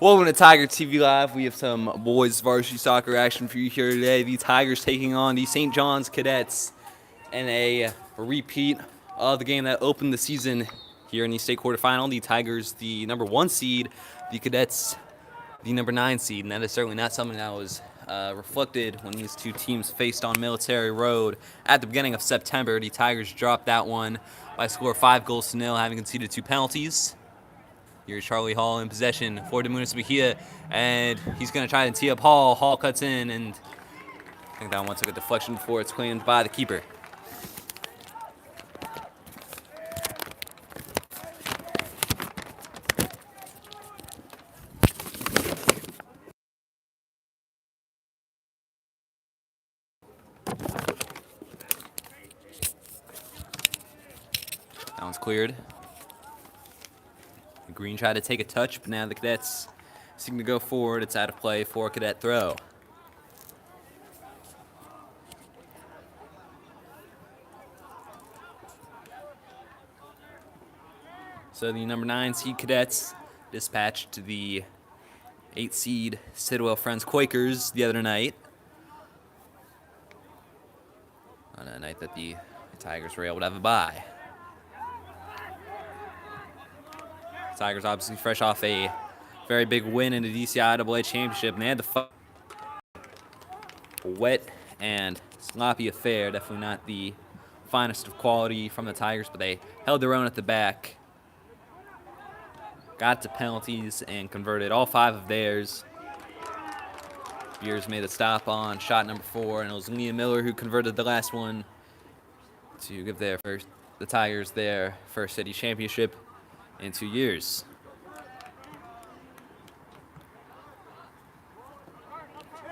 Welcome to Tiger TV Live. We have some boys varsity soccer action for you here today. The Tigers taking on the St. John's Cadets in a repeat of the game that opened the season here in the state quarterfinal. The Tigers, the number 1 seed, the Cadets, the number 9 seed, and that is certainly not something that was reflected when these two teams faced on Military Road at the beginning of September. The Tigers dropped that one by a score of 5-0, having conceded 2 penalties. Here's Charlie Hall in possession for Demunis Mejia, and he's going to try to tee up Hall. Hall cuts in, and I think that one took a deflection before it's claimed by the keeper. That one's cleared. Green tried to take a touch, but now the Cadets seem to go forward. It's out of play for a Cadet throw. So the number 9 seed Cadets dispatched to the 8 seed Sidwell Friends Quakers the other night. On a night that the Tigers were able to have a bye. Tigers obviously fresh off a very big win in the DCSAA championship, and they had the wet and sloppy affair. Definitely not the finest of quality from the Tigers, but they held their own at the back. Got to penalties and converted all 5 of theirs. Beers made a stop on shot number 4, and it was Liam Miller who converted the last one to give the Tigers their first city championship in 2 years.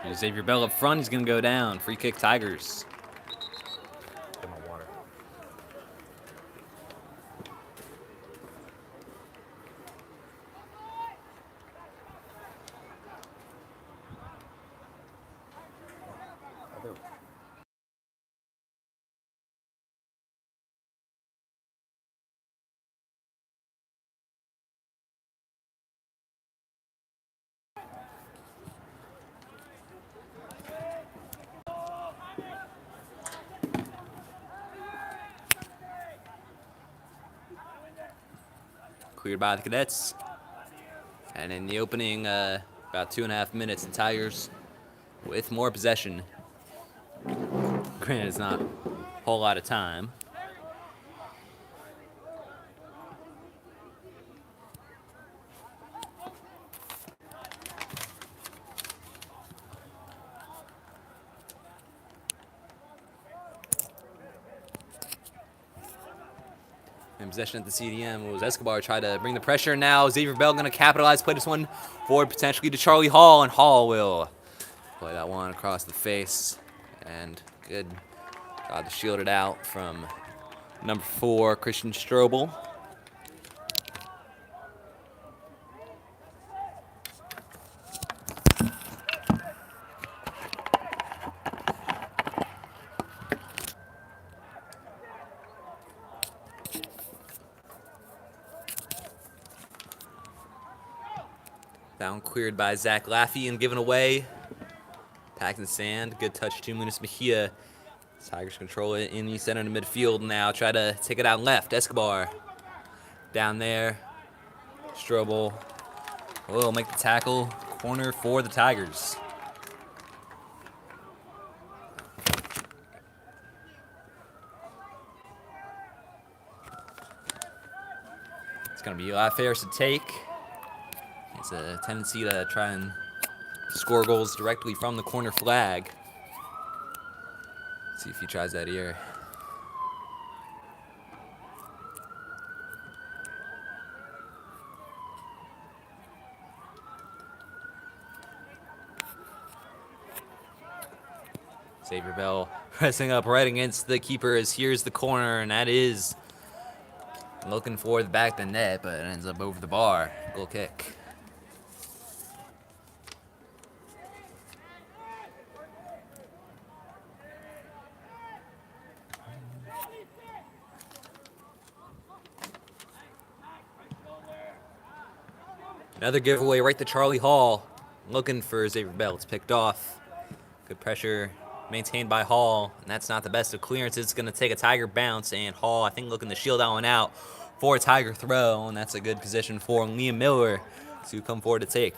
Here's Xavier Bell up front. He's going to go down. Free kick Tigers. Cleared by the Cadets. And in the opening, about 2.5 minutes, the Tigers with more possession. Granted, it's not a whole lot of time. In possession at the CDM was Escobar, tried to bring the pressure. Now Xavier Bell going to capitalize, play this one forward potentially to Charlie Hall, and Hall will play that one across the face. And good job to shield it out from number 4, Christian Strobel. Down cleared by Zach Laffey and given away. Packed in sand. Good touch to Munis Mejia. Tigers control it in the center of the midfield now. Try to take it out left. Escobar down there. Strobel will make the tackle. Corner for the Tigers. It's going to be a lot fairer to take. It's a tendency to try and score goals directly from the corner flag. Let's see if he tries that here. Xavier Bell pressing up right against the keeper as here's the corner, and that is looking for the back of the net, but it ends up over the bar. Goal kick. Another giveaway right to Charlie Hall. Looking for Xavier Bell. It's picked off. Good pressure maintained by Hall. And that's not the best of clearances. It's going to take a Tiger bounce. And Hall, I think, looking to shield that one out for a Tiger throw. And that's a good position for Liam Miller to come forward to take.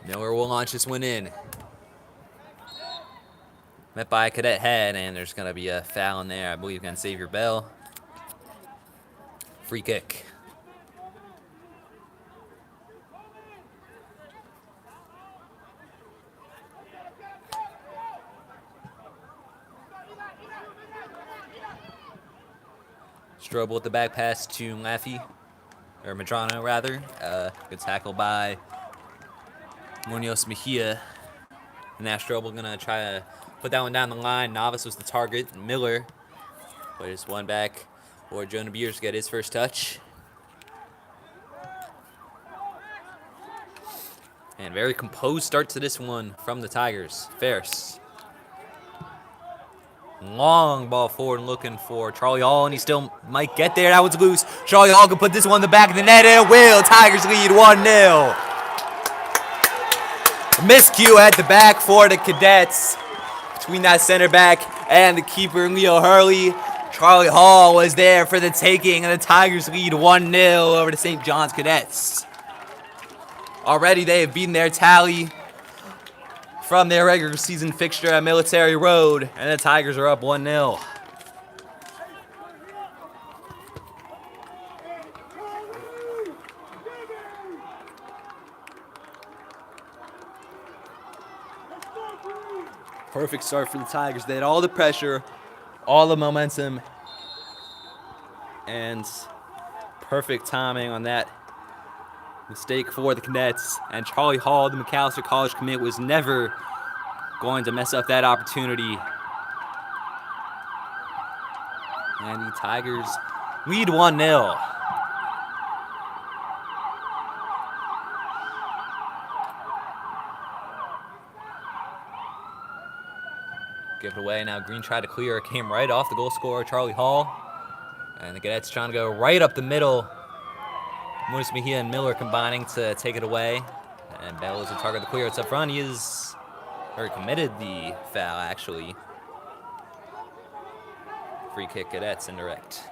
Miller will launch this one in. Met by a cadet head, and there's going to be a foul in there, I believe, against Xavier Bell. Free kick. Strobel with the back pass to Laffey, or Medrano rather. Good tackle by Munoz Mejia. And now Strobel gonna try to put that one down the line. Navas was the target. Miller plays one back for Jonah Beers to get his first touch. And very composed start to this one from the Tigers. Ferris. Long ball forward looking for Charlie Hall, and he still might get there. That was loose. Charlie Hall can put this one in the back of the net, and it will. Tigers lead 1-0. Miscue at the back for the Cadets. Between that center back and the keeper, Leo Hurley. Charlie Hall was there for the taking, and the Tigers lead 1-0 over the St. John's Cadets. Already they have beaten their tally from their regular season fixture at Military Road, and the Tigers are up 1-0. Perfect start for the Tigers. They had all the pressure, all the momentum, and perfect timing on that mistake for the Cadets. And Charlie Hall, the McAllister College commit, was never going to mess up that opportunity. And the Tigers lead 1-0. Give it away. Now Green tried to clear. It came right off the goal scorer, Charlie Hall. And the Cadets trying to go right up the middle. Munoz Mejia and Miller combining to take it away. And Bell is the target of the clear. It's up front. He is, or committed the foul, actually. Free kick, Cadets, indirect.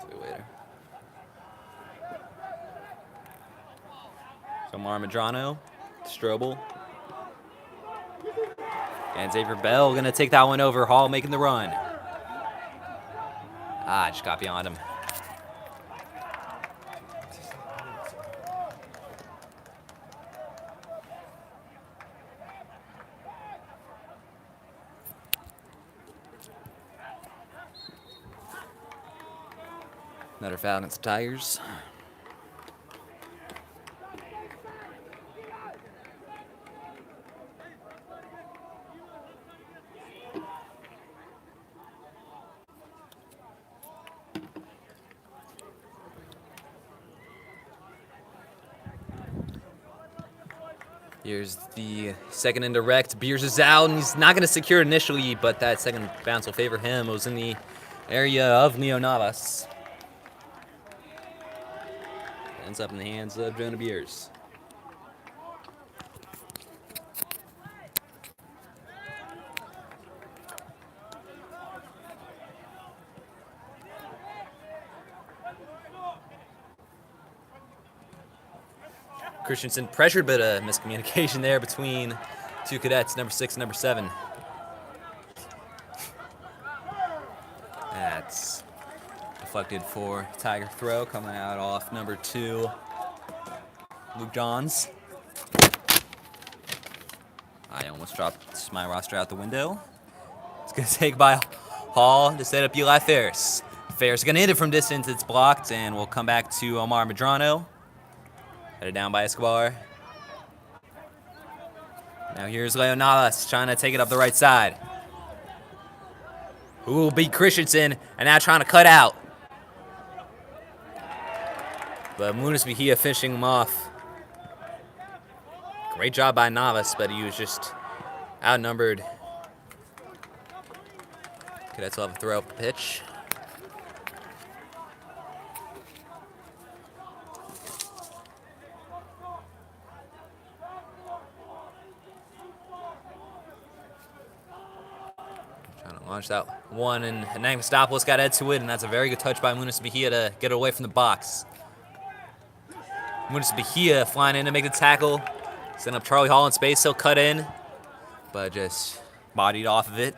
See you later. So Medrano, Strobel, and Xavier Bell gonna take that one over. Hall making the run. Just got beyond him. Another foul against the Tigers. Here's the second indirect. Beers is out, and he's not going to secure it initially, but that second bounce will favor him. It was in the area of Leo Navas. Ends up in the hands of Jonah Beers. Christensen pressured, but a miscommunication there between two Cadets, number 6 and number 7. That's deflected for Tiger throw, coming out off number 2, Luke Johns. I almost dropped my roster out the window. It's going to take by Hall to set up Eli Ferris. Ferris going to hit it from distance. It's blocked, and we'll come back to Omar Medrano. Headed down by Escobar. Now here's Leonalis trying to take it up the right side. Who will beat Christensen, and now trying to cut out. But Munis Mejia finishing him off. Great job by Navas, but he was just outnumbered. Cadets will have a throw up the pitch. Trying to launch that one, and Anagastopoulos got head to it, and that's a very good touch by Munis Mejia to get it away from the box. Munis Mejia flying in to make the tackle. Send up Charlie Hall in space, he'll cut in, but just bodied off of it.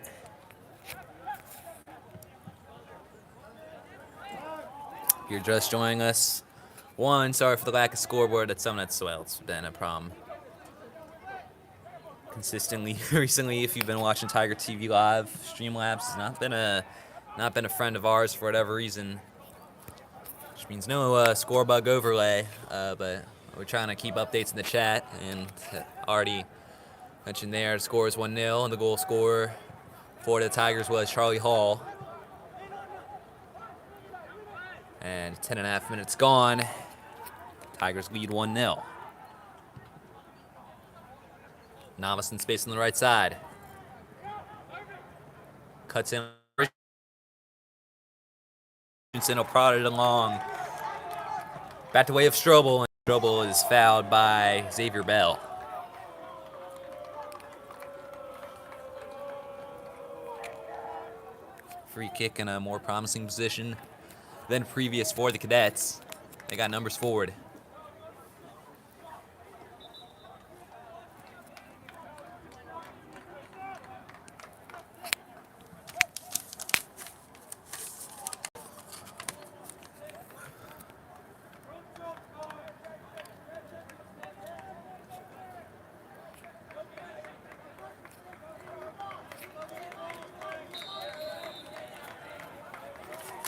If you're just joining us, sorry for the lack of scoreboard. That's something that's, well, it's been a problem consistently recently. If you've been watching Tiger TV Live, Streamlabs, not been a friend of ours for whatever reason, which means no score bug overlay, but we're trying to keep updates in the chat, and already mentioned there, the score is 1-0, and the goal scorer for the Tigers was Charlie Hall. And 10.5 minutes gone, Tigers lead 1-0. Navas in space on the right side. Cuts in. Christensen will prod it along. Back to way of Strobel, and Strobel is fouled by Xavier Bell. Free kick in a more promising position than previous for the Cadets. They got numbers forward.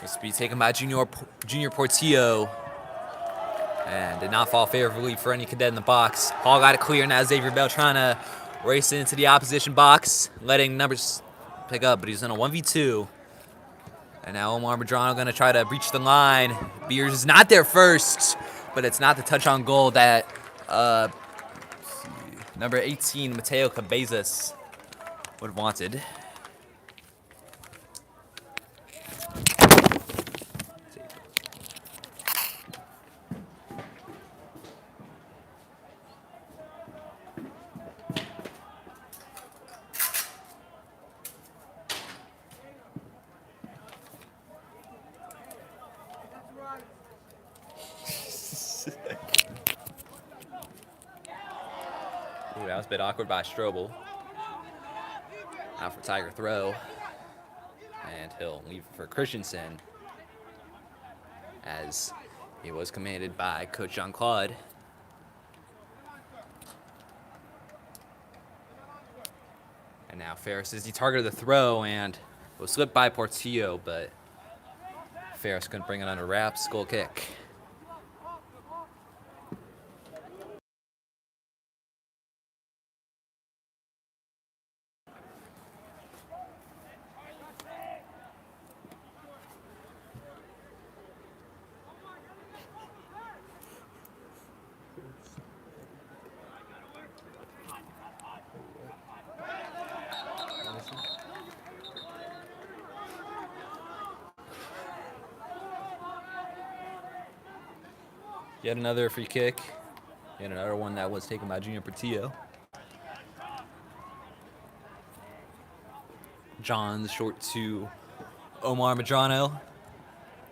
This will be taken by Junior Portillo, and did not fall favorably for any cadet in the box. Hall got it clear, now Xavier Bell trying to race into the opposition box, letting numbers pick up, but he's in a 1v2. And now Omar Medrano going to try to breach the line. Beers is not there first, but it's not the touch on goal that number 18, Mateo Cabezas, would have wanted. Ooh, that was a bit awkward by Strobel. Now for Tiger throw. And he'll leave for Christensen, as he was commanded by Coach Jean-Claude. And now Ferris is the target of the throw, and it was slipped by Portillo, but Ferris couldn't bring it under wraps. Goal kick. Yet another free kick. Yet another one that was taken by Junior Portillo. John's short to Omar Medrano.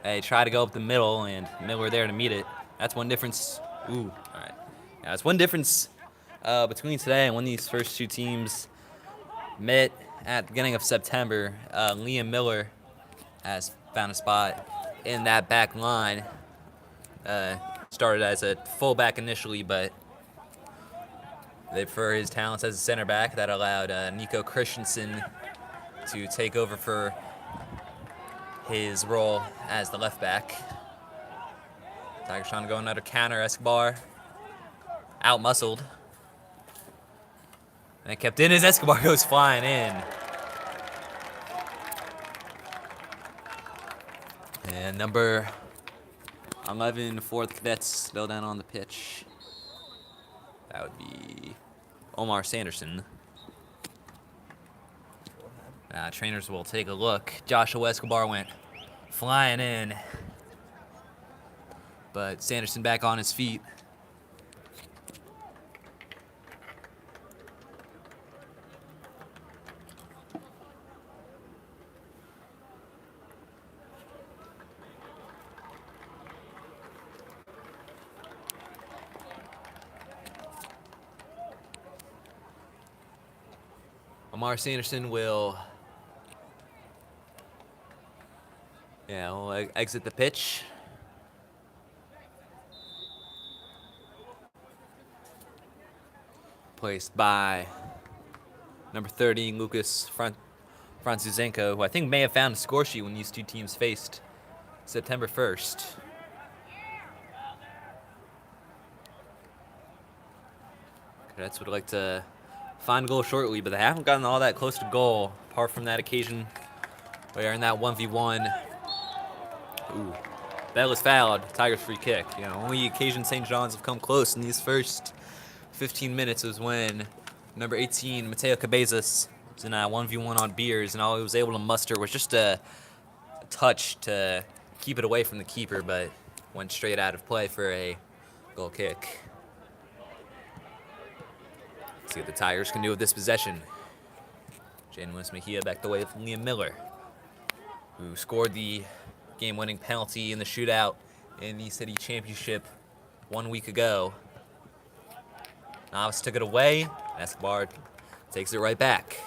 They try to go up the middle, and Miller there to meet it. That's one difference. Ooh, all right. Yeah, that's one difference between today and when these first two teams met at the beginning of September. Liam Miller has found a spot in that back line. Started as a fullback initially, but they prefer his talents as a center back. That allowed Nico Christensen to take over for his role as the left back. Tigers trying to go another counter. Escobar out-muscled. And kept in as Escobar goes flying in. And number 11 for the Cadets still down on the pitch. That would be Omar Sanderson. Trainers will take a look. Joshua Escobar went flying in. But Sanderson back on his feet. Omar Sanderson will exit the pitch. Placed by number 30, Lucas Franzuzenko, who I think may have found a score sheet when these two teams faced September 1st. Cadets would like to find a goal shortly, but they haven't gotten all that close to goal, apart from that occasion where in that 1v1, that was fouled. Tigers free kick. Only occasion St. John's have come close in these first 15 minutes was when number 18, Mateo Cabezas, was in a 1v1 on Beers, and all he was able to muster was just a touch to keep it away from the keeper, but went straight out of play for a goal kick. Let's see what the Tigers can do with this possession. Jaden Lewis Mejia back the way with Liam Miller, who scored the game-winning penalty in the shootout in the city championship 1 week ago. Navas took it away. Escobar takes it right back.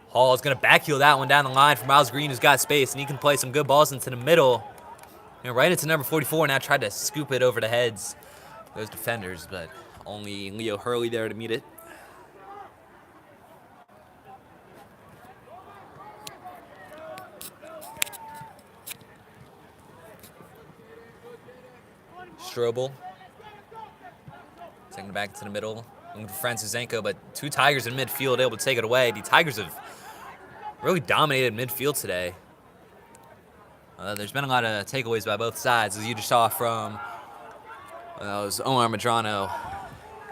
Hall is going to backheel that one down the line for Miles Green, who's got space, and he can play some good balls into the middle. Right into number 44, now tried to scoop it over the heads of those defenders, but only Leo Hurley there to meet it. Strobel taking it back to the middle, looking for Franzuzenko, but two Tigers in midfield able to take it away. The Tigers have really dominated midfield today. There's been a lot of takeaways by both sides, as you just saw from Omar Medrano.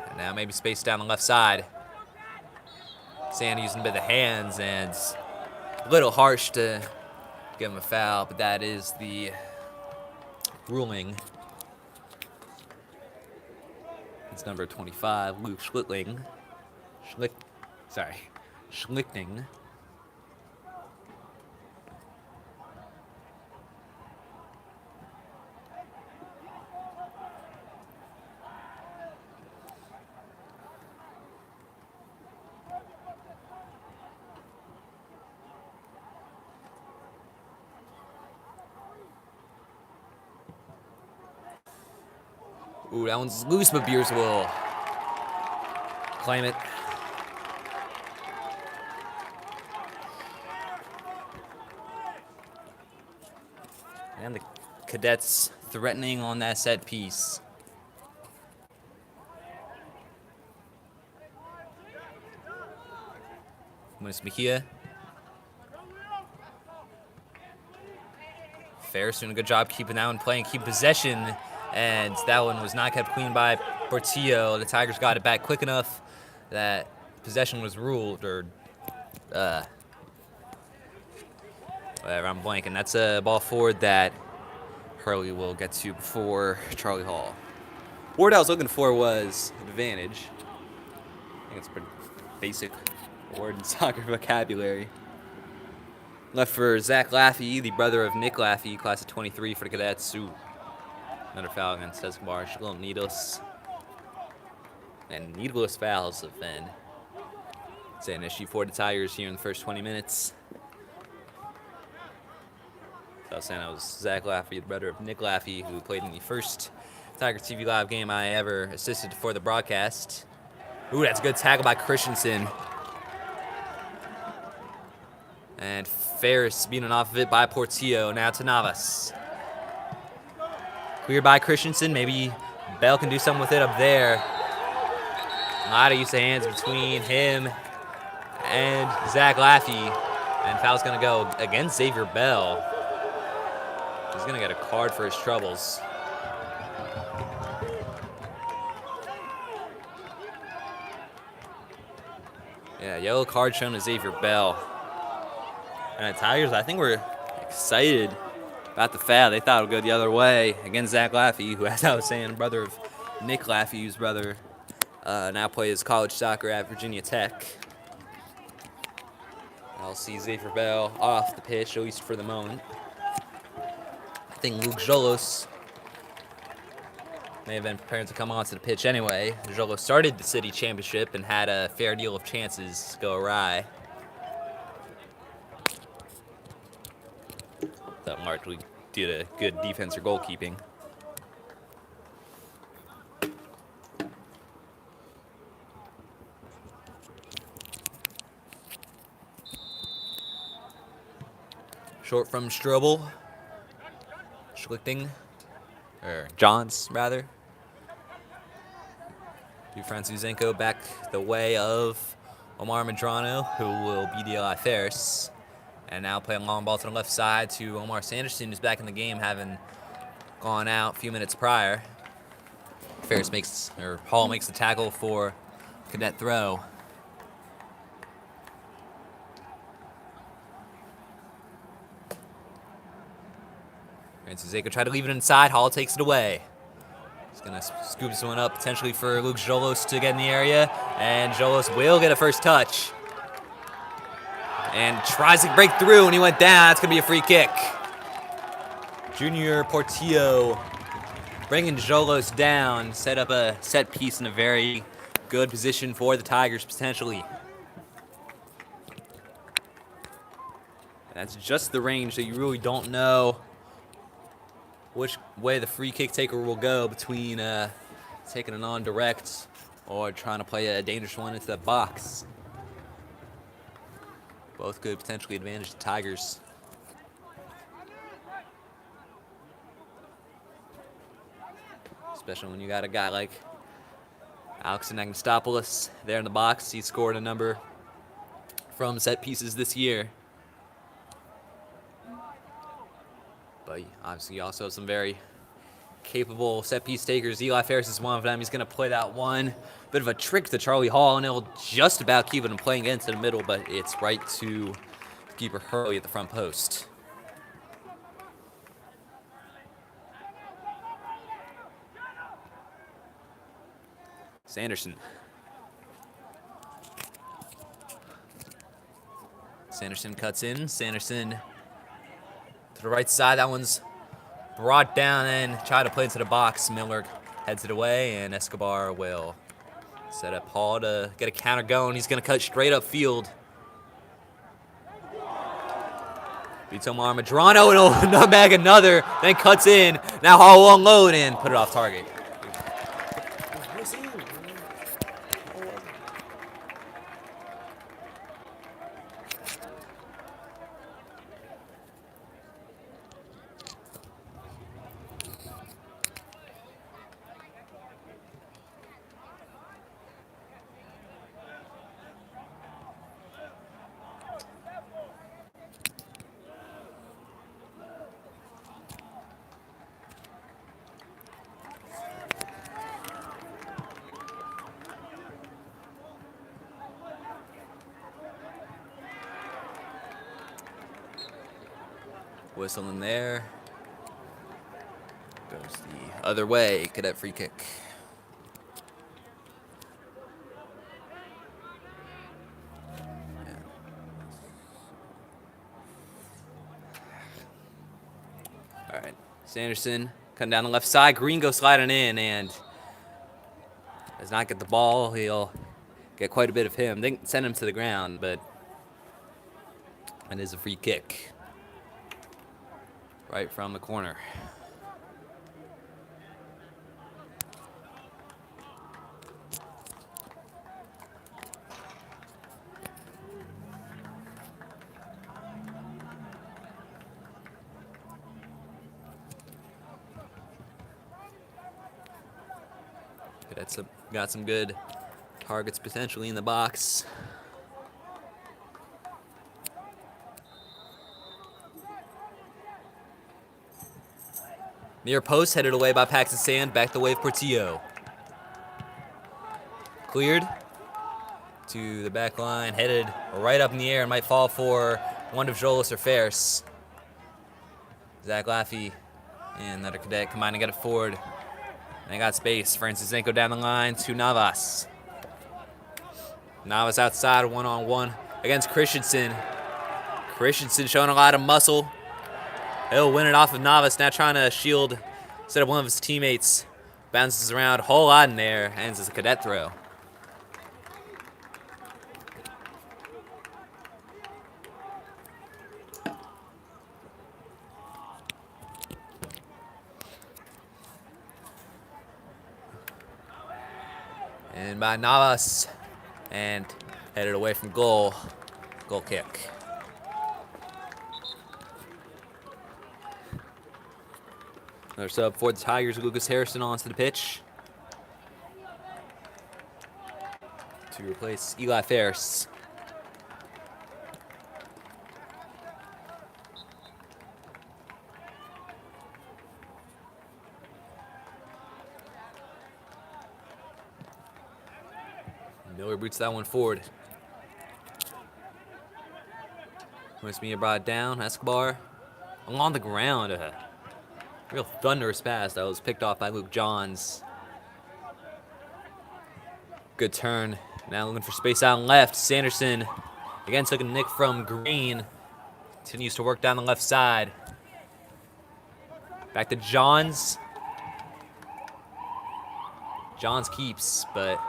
And now maybe space down the left side. Sand using a bit of the hands, and a little harsh to give him a foul, but that is the ruling. It's number 25, Luke Schlichting. Schlichting. Ooh, that one's loose, but Beers will claim it. And the Cadets threatening on that set piece. Luis Mejia. Ferris doing a good job keeping that one playing, keep possession. And that one was not kept clean by Portillo. The Tigers got it back quick enough that possession was ruled, or whatever, I'm blanking. That's a ball forward that Hurley will get to before Charlie Hall. Word I was looking for was advantage. I think it's a pretty basic word in soccer vocabulary. Left for Zach Laffey, the brother of Nick Laffey, class of 23 for the Cadets. Another foul against Escobar. A little needless. And needless fouls have been an issue for the Tigers here in the first 20 minutes. So I was saying that was Zach Laffey, the brother of Nick Laffey, who played in the first Tiger TV Live game I ever assisted for the broadcast. Ooh, that's a good tackle by Christensen. And Ferris beaten off of it by Portillo. Now to Navas. Cleared by Christensen. Maybe Bell can do something with it up there. A lot of use of hands between him and Zach Laffey. And foul's going to go against Xavier Bell. He's going to get a card for his troubles. Yeah, yellow card shown to Xavier Bell. And the Tigers, I think, were excited about the foul. They thought it would go the other way against Zach Laffey, who, as I was saying, brother of Nick Laffey, whose brother now plays college soccer at Virginia Tech. I'll see Xavier Bell off the pitch, at least for the moment. I think Luke Jolos may have been preparing to come onto the pitch anyway. Jolos started the city championship and had a fair deal of chances go awry. That largely due to good defense or goalkeeping. Short from Strobel. Schlichting. Or Johns, rather. Franz Uzenko back the way of Omar Medrano, who will be Eli Ferris. And now playing long ball to the left side to Omar Sanderson, who's back in the game, having gone out a few minutes prior. Hall makes the tackle for cadet throw. Francis Uzenko tried to leave it inside. Hall takes it away. He's going to scoop this one up potentially for Luke Jolos to get in the area. And Jolos will get a first touch. And tries to break through, and he went down. That's going to be a free kick. Junior Portillo bringing Jolos down. Set up a set piece in a very good position for the Tigers, potentially. That's just the range that you really don't know which way the free kick taker will go between taking it on direct or trying to play a dangerous one into the box. Both could potentially advantage the Tigers. Especially when you got a guy like Alex Anagostopoulos there in the box. He scored a number from set pieces this year. But obviously you also have some very capable set-piece takers. Eli Ferris is one of them. He's going to play that one. Bit of a trick to Charlie Hall, and it'll just about keep him playing into the middle, but it's right to keeper Hurley at the front post. Sanderson cuts in. Sanderson to the right side. That one's brought down and try to play into the box. Miller heads it away, and Escobar will set up Hall to get a counter going. He's going to cut straight up field. Beats Omar Medrano, and he'll nutmeg another, then cuts in. Now Hall will unload and put it off target. Whistle in there. Goes the other way. Cadet free kick. Yeah. All right. Sanderson cutting down the left side. Green goes sliding in and does not get the ball. He'll get quite a bit of him. They send him to the ground, but it is a free kick. Right from the corner. Cadets got some good targets potentially in the box. Near post, headed away by Paxton Sand. Back the way of Portillo. Cleared to the back line, headed right up in the air and might fall for one of Jolas or Ferris. Zach Laffey and another cadet combine to get it forward. And they got space. Francisenko down the line to Navas. Navas outside, one-on-one against Christensen. Christensen showing a lot of muscle. He'll win it off of Navas, now trying to shield instead of one of his teammates. Bounces around, whole lot in there, ends as a cadet throw. And by Navas, and headed away from goal. Goal kick. Another sub for the Tigers. Lucas Harrison onto the pitch to replace Eli Ferris. Miller boots that one forward. West Media brought it down. Escobar along the ground. Real thunderous pass that was picked off by Luke Johns. Good turn. Now looking for space out left. Sanderson again took a nick from Green. Continues to work down the left side. Back to Johns. Johns keeps, but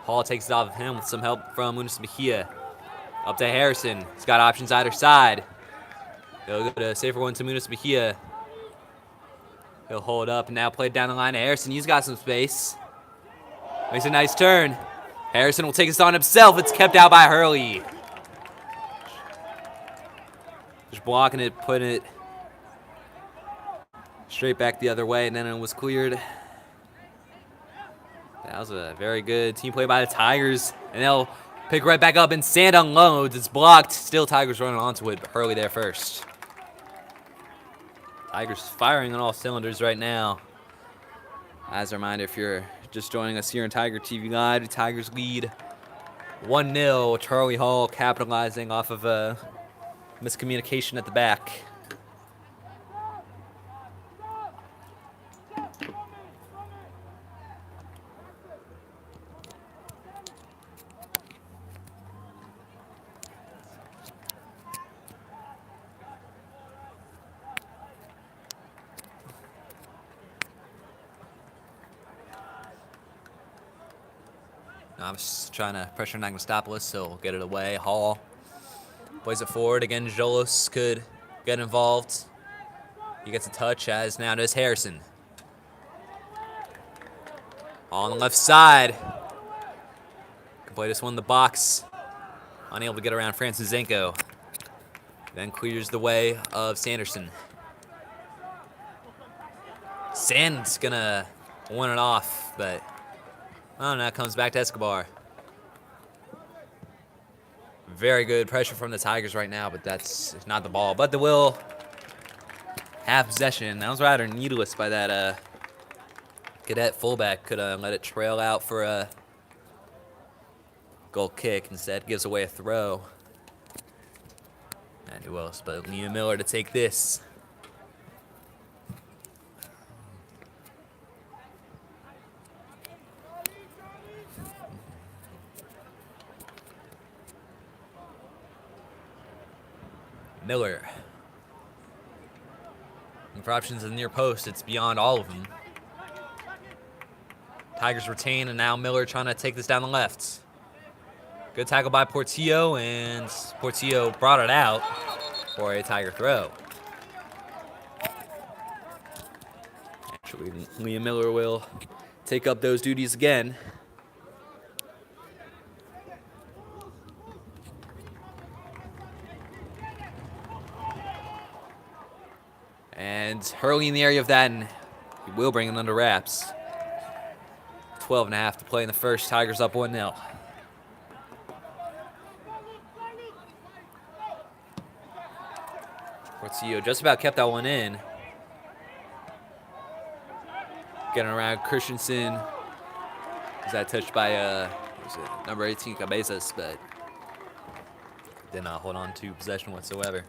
Hall takes it off of him with some help from Munis Mejia. Up to Harrison. He's got options either side. He'll go to safer one to Munis Mejia. He'll hold up and now play down the line to Harrison. He's got some space. Makes a nice turn. Harrison will take this on himself. It's kept out by Hurley. Just blocking it, putting it straight back the other way, and then it was cleared. That was a very good team play by the Tigers. And they'll pick right back up, and Sand unloads. It's blocked. Still Tigers running onto it, but Hurley there first. Tigers firing on all cylinders right now. As a reminder, if you're just joining us here on Tiger TV Live, the Tigers lead 1-0. Charlie Hall capitalizing off of a miscommunication at the back. I'm just trying to pressure Nagnostopoulos, so we'll get it away. Hall plays it forward. Again, Jolos could get involved. He gets a touch, as now does Harrison. On the left side. Can play this one in the box. Unable to get around Francisenko. Then clears the way of Sanderson. Sand's gonna win it off, but oh, now it comes back to Escobar. Very good pressure from the Tigers right now, but that's not the ball. But they will have possession. That was rather needless by that cadet fullback. Could have let it trail out for a goal kick. Instead, gives away a throw. And who else but Liam Miller to take this. Miller. And for options in the near post, it's beyond all of them. Tigers retain, and now Miller trying to take this down the left. Good tackle by Portillo, and Portillo brought it out for a Tiger throw. Actually, Liam Miller will take up those duties again. And Hurley in the area of that, and he will bring it under wraps. 12.5 to play in the first. Tigers up 1-0. Portillo just about kept that one in. Getting around Christensen. Was that touched by number 18 Cabezas, but did not hold on to possession whatsoever.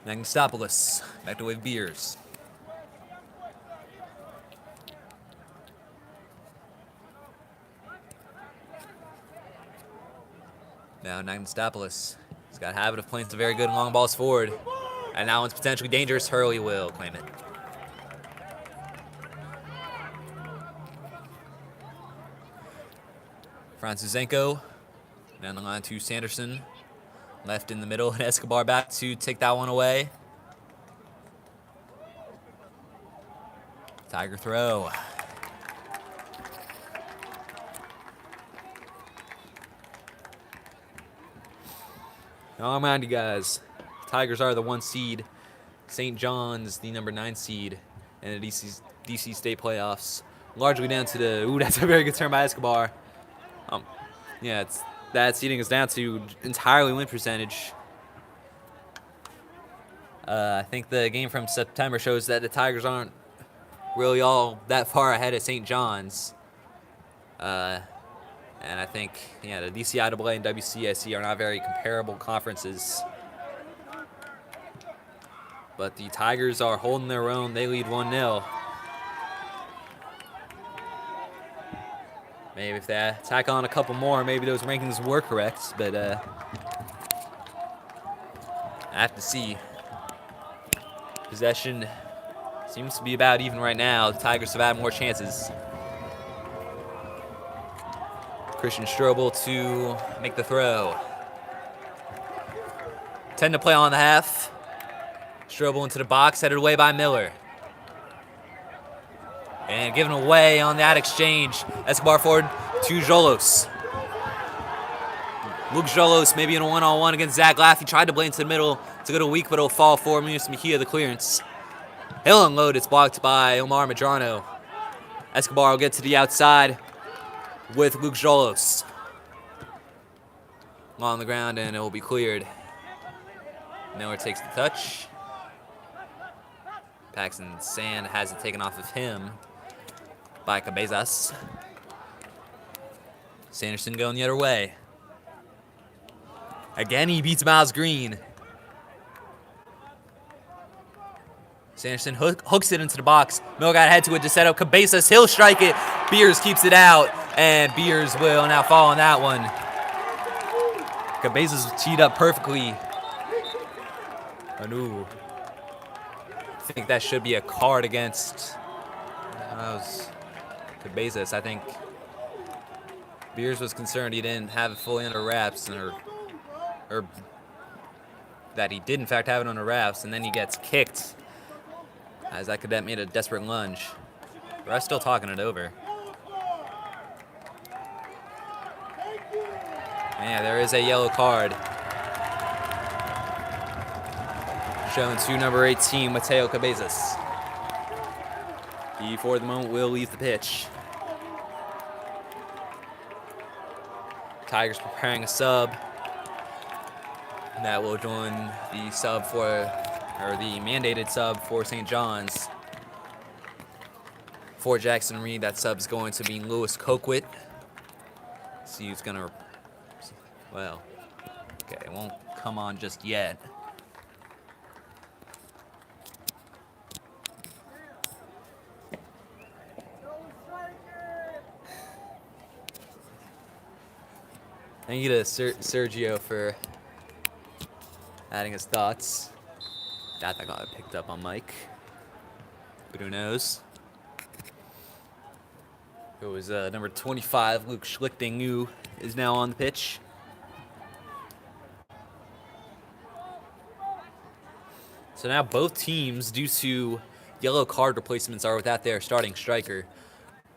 Magnistopoulos back to with Beers. Now Magnistopoulos has got a habit of playing some very good long balls forward. And that one's potentially dangerous. Hurley will claim it. Francuzenko down the line to Sanderson. Left in the middle, and Escobar back to take that one away. Tiger throw. I'll remind you guys, Tigers are the 1 seed. St. John's the number 9 seed in the DC State playoffs. Largely down to the, ooh, that's a very good turn by Escobar. Yeah, that seeding is down to entirely win percentage. I think the game from September shows that the Tigers aren't really all that far ahead of St. John's. And I think, yeah, the DCSAA and WCSC are not very comparable conferences. But the Tigers are holding their own. They lead 1-0. Maybe if they tack on a couple more, maybe those rankings were correct. But I have to see. Possession seems to be about even right now. The Tigers have had more chances. Christian Strobel to make the throw. 10 to play on the half. Strobel into the box, headed away by Miller. And given away on that exchange. Escobar forward to Jolos. Luke Jolos maybe in a one-on-one against Zach Laff. He tried to blade into the middle. It's a good weak, but it'll fall for Munoz Mejia, the clearance. He'll unload. It's blocked by Omar Medrano. Escobar will get to the outside with Luke Jolos. On the ground, and it will be cleared. Miller takes the touch. Paxton Sand has it taken off of him by Cabezas. Sanderson going the other way. Again, he beats Miles Green. Sanderson hooks it into the box. Miller got ahead to it to set up Cabezas. He'll strike it. Beers keeps it out, and Beers will now fall on that one. Cabezas was teed up perfectly. Anu. I think that should be a card against Cabezas. I think Beers was concerned he didn't have it fully under wraps, or that he did in fact have it under wraps, and then he gets kicked as that cadet made a desperate lunge. But I'm still talking it over. Yeah, there is a yellow card shown to number 18, Mateo Cabezas. He, for the moment, will leave the pitch. Tigers preparing a sub. That will join the sub for, or the mandated sub for St. John's. For Jackson Reed, that sub is going to be Lewis Coquit. See who's going to, well, okay, it won't come on just yet. Thank you to Sergio for adding his thoughts. That got picked up on mic. But who knows? It was number 25, Luke Schlichting, who is now on the pitch. So now both teams, due to yellow card replacements, are without their starting striker.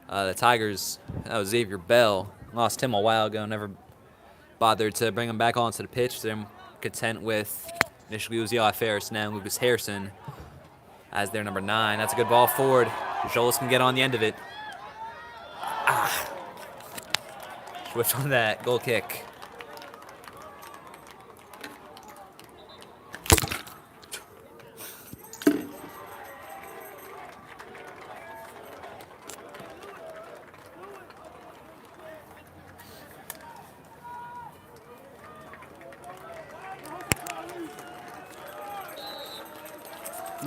The Tigers, that was Xavier Bell. Lost him a while ago, never bothered to bring him back onto the pitch. They're content with, initially it was Eli Ferris, now Lucas Harrison. as their number 9. That's a good ball forward. Jolos can get on the end of it. Swift on that goal kick.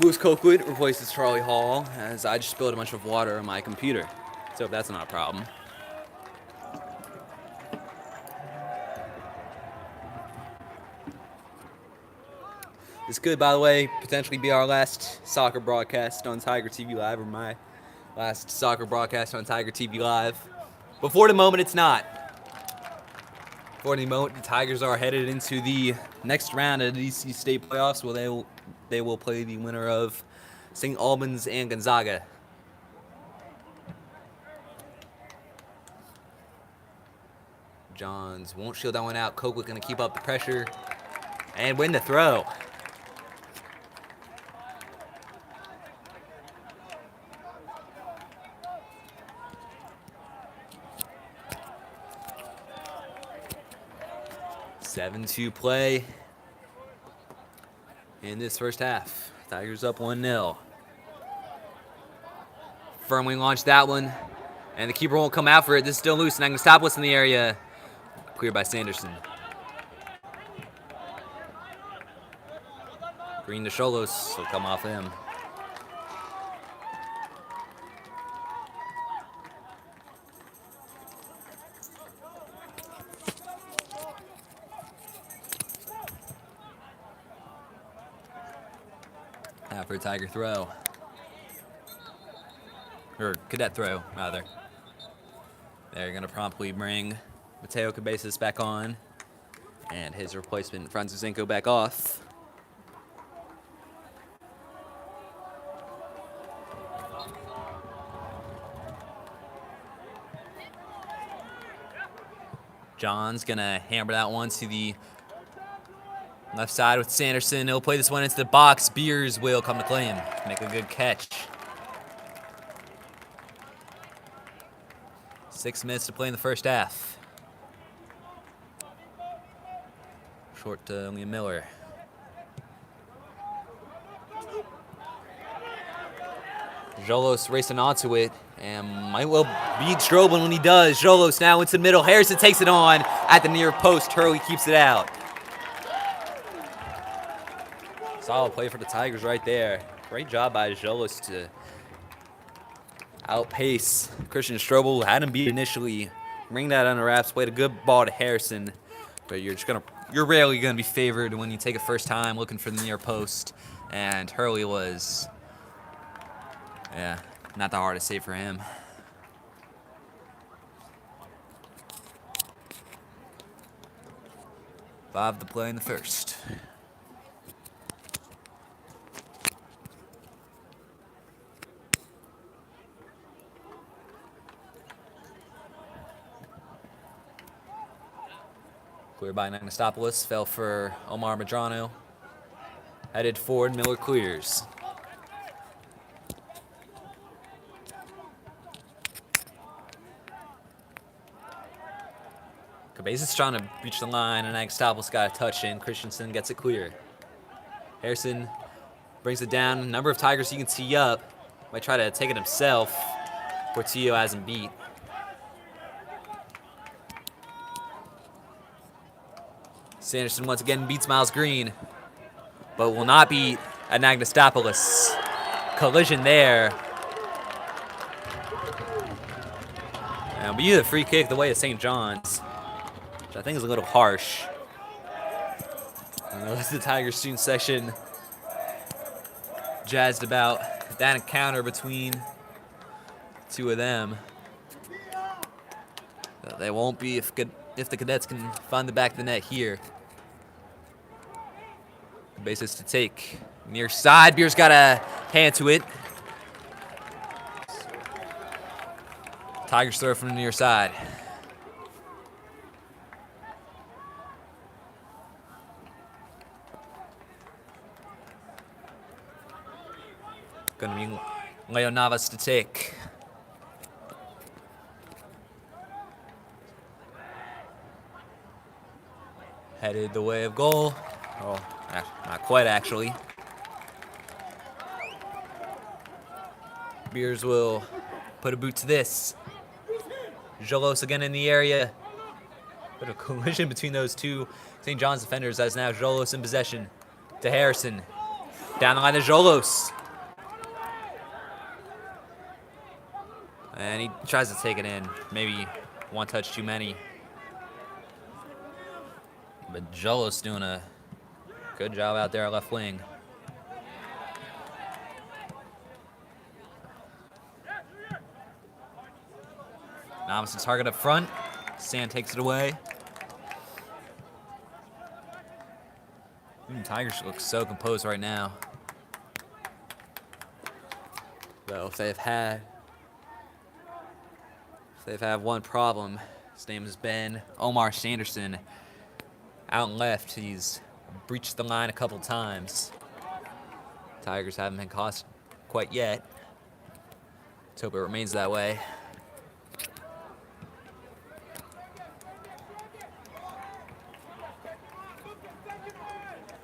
Lewis Cokewood replaces Charlie Hall, as I just spilled a bunch of water on my computer. So that's not a problem. This could, by the way, potentially be our last soccer broadcast on Tiger TV Live, or my last soccer broadcast on Tiger TV Live. But for the moment, it's not. For the moment, the Tigers are headed into the next round of the DC State playoffs, where they will play the winner of St. Albans and Gonzaga. Johns won't shield that one out. Cokewood going to keep up the pressure and win the throw. (7-2) play in this first half. Tigers up 1-0. Firmly launched that one, and the keeper won't come out for it. This is still loose, and Agnostopoulos in the area. Cleared by Sanderson. Green to Cholos will come off him. Now for a Tiger throw. Or cadet throw, rather. They're going to promptly bring Mateo Cabezas back on, and his replacement, Franzusenko, back off. John's going to hammer that one to the left side with Sanderson. He'll play this one into the box. Beers will come to claim. Make a good catch. 6 minutes to play in the first half. Short to Liam Miller. Jolos racing onto it and might well beat Strobel when he does. Jolos now into the middle. Harrison takes it on at the near post. Hurley keeps it out. Solid play for the Tigers right there. Great job by Jolos to outpace Christian Strobel. Had him beat initially. Bring that under wraps. Played a good ball to Harrison. But you're rarely gonna be favored when you take it first time looking for the near post. And Hurley was, not the hardest save for him. Five to play in the first. Cleared by Agnostopoulos, fell for Omar Medrano. Headed forward, Miller clears. Cabezas trying to reach the line, and Agnostopoulos got a touch in. Christensen gets it clear. Harrison brings it down. A number of Tigers he can tee up. Might try to take it himself. Portillo has him beat. Sanderson once again beats Miles Green, but will not beat Agnostopoulos. Collision there. And we use a free kick the way of St. John's, which I think is a little harsh. I know the Tigers student section jazzed about that encounter between two of them. They won't be if the Cadets can find the back of the net here. Basis to take. Near side. Beer's got a hand to it. Tigers throw from the near side. Gonna be Leo Navas to take. Headed the way of goal. Oh, not quite actually. Beers will put a boot to this. Jolos again in the area. Bit of collision between those two St. John's defenders as now Jolos in possession. To Harrison. Down the line to Jolos. And he tries to take it in. Maybe one touch too many. But Jolos doing a good job out there at left wing. Navas is target up front. Sand takes it away. Tigers look so composed right now. Though if they've had one problem, his name has been Omar Sanderson. Out and left, he's breached the line a couple times. Tigers haven't been caught quite yet. Let's hope it remains that way.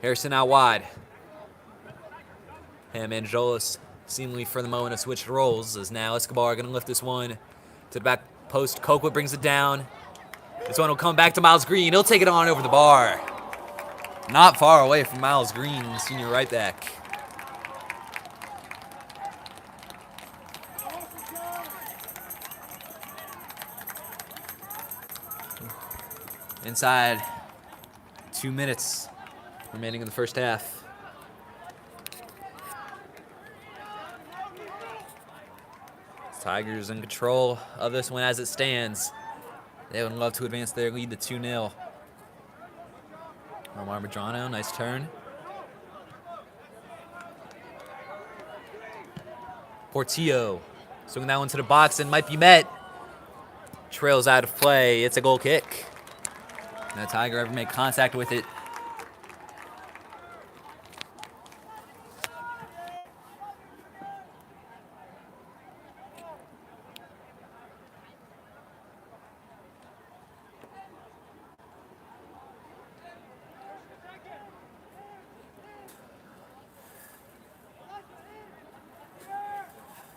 Harrison out wide. Him and Jolos seemingly for the moment have switched roles, as now Escobar going to lift this one to the back post. Cokewood brings it down. This one will come back to Miles Green. He'll take it on over the bar. Not far away from Miles Green, senior right back. Inside 2 minutes remaining in the first half. Tigers in control of this one as it stands. They would love to advance their lead to 2-0. Omar Medrano, nice turn. Portillo swinging that one to the box and might be met. Trails out of play. It's a goal kick. No Tiger ever made contact with it.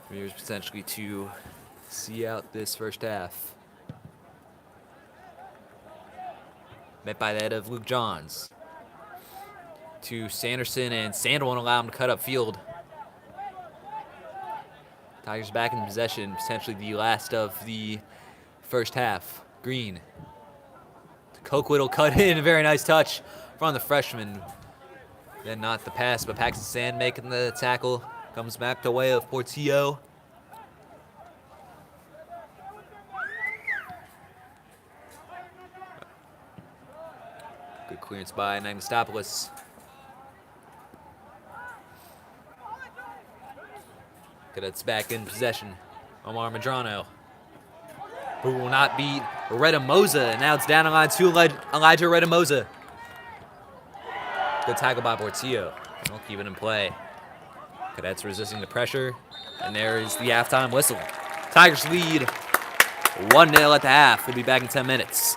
Here's potentially to see out this first half. Met by that of Luke Johns. To Sanderson, and Sandel won't allow him to cut up field. Tigers back in possession, potentially the last of the first half. Green. Cokewood will cut in, a very nice touch from the freshman. Then not the pass, but Paxton Sand making the tackle. Comes back the way of Portillo. Good clearance by Nagastopoulos. Cadets back in possession. Omar Medrano, who will not beat Redamosa. And now it's down the line to Elijah Redamosa. Good tackle by Portillo. They'll keep it in play. Cadets resisting the pressure. And there is the halftime whistle. Tigers lead 1-0 at the half. We'll be back in 10 minutes.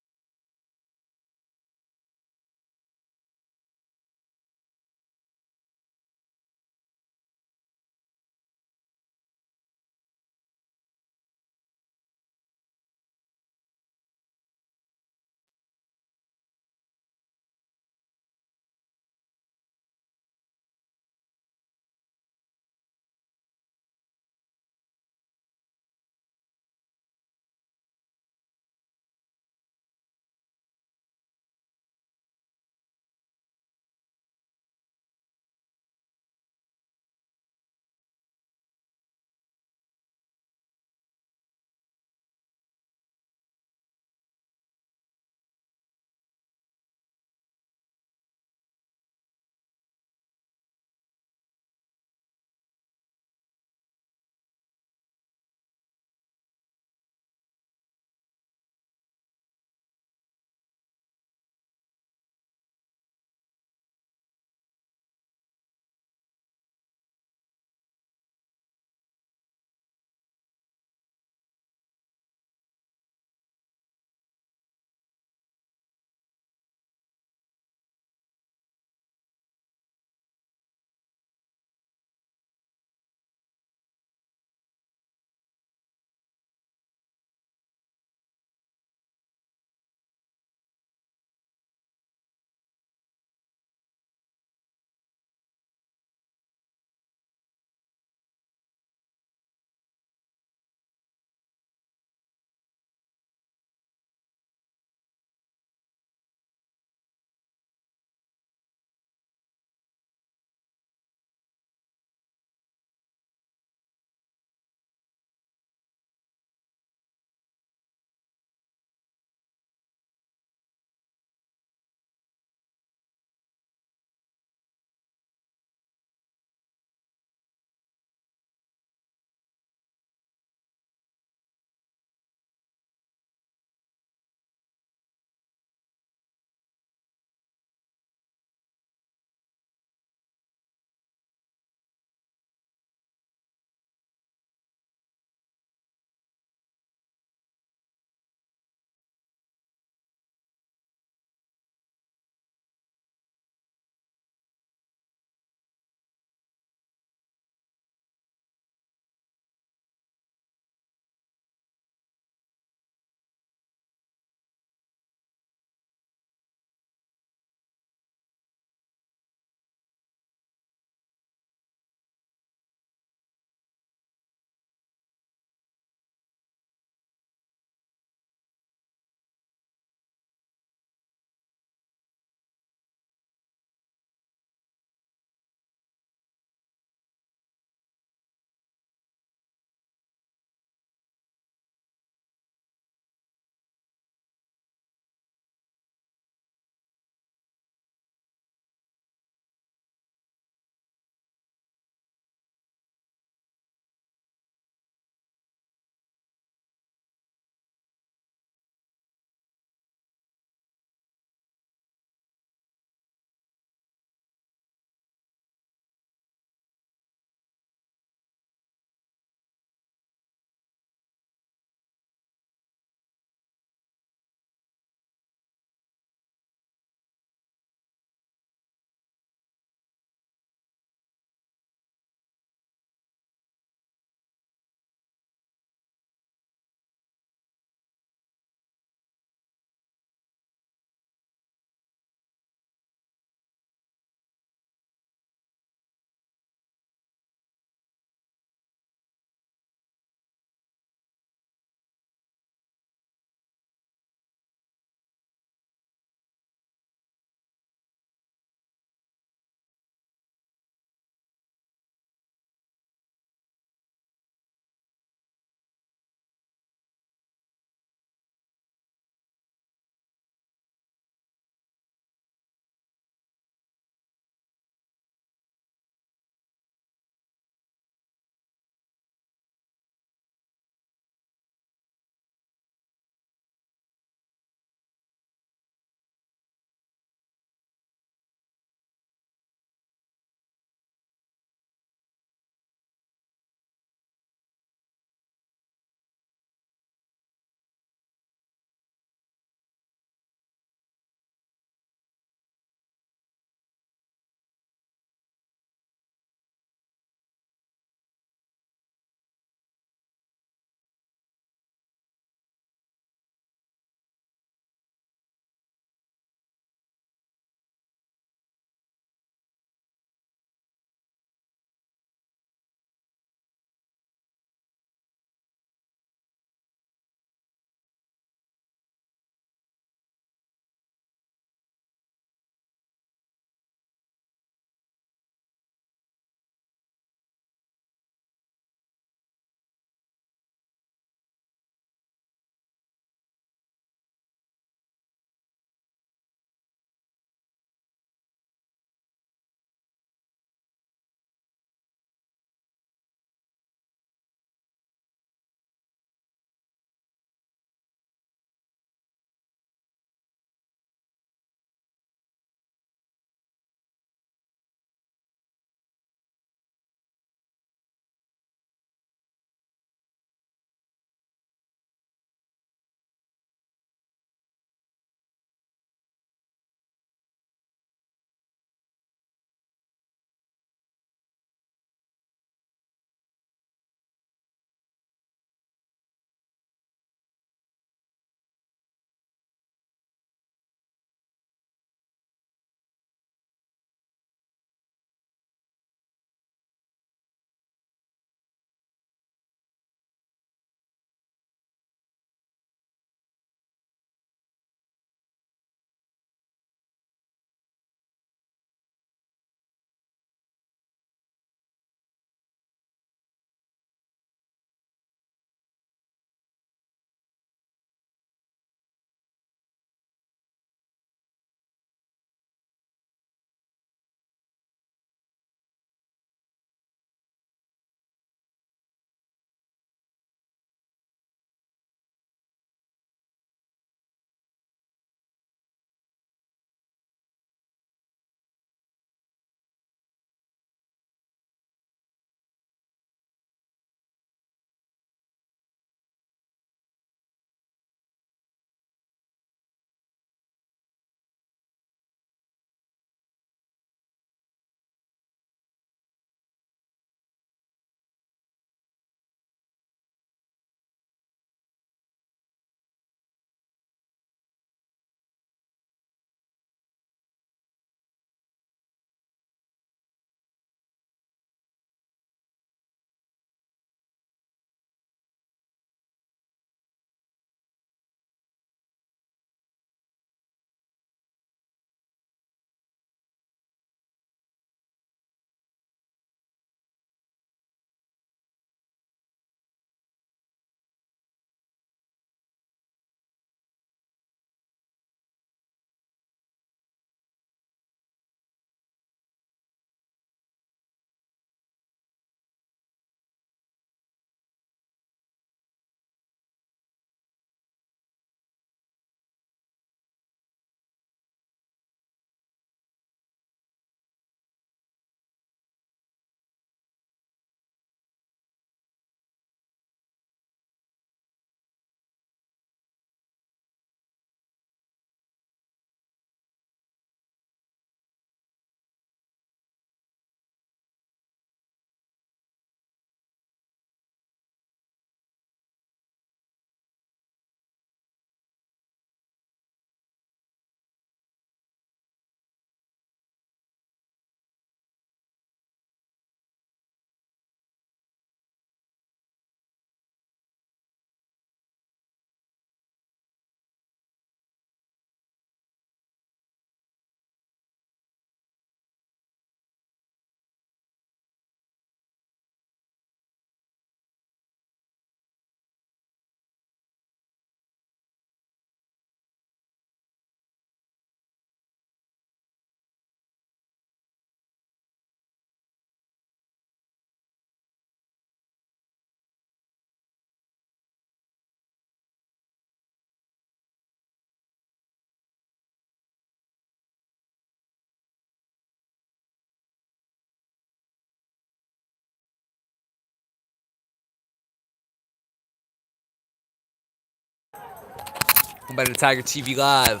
Welcome back to Tiger TV Live.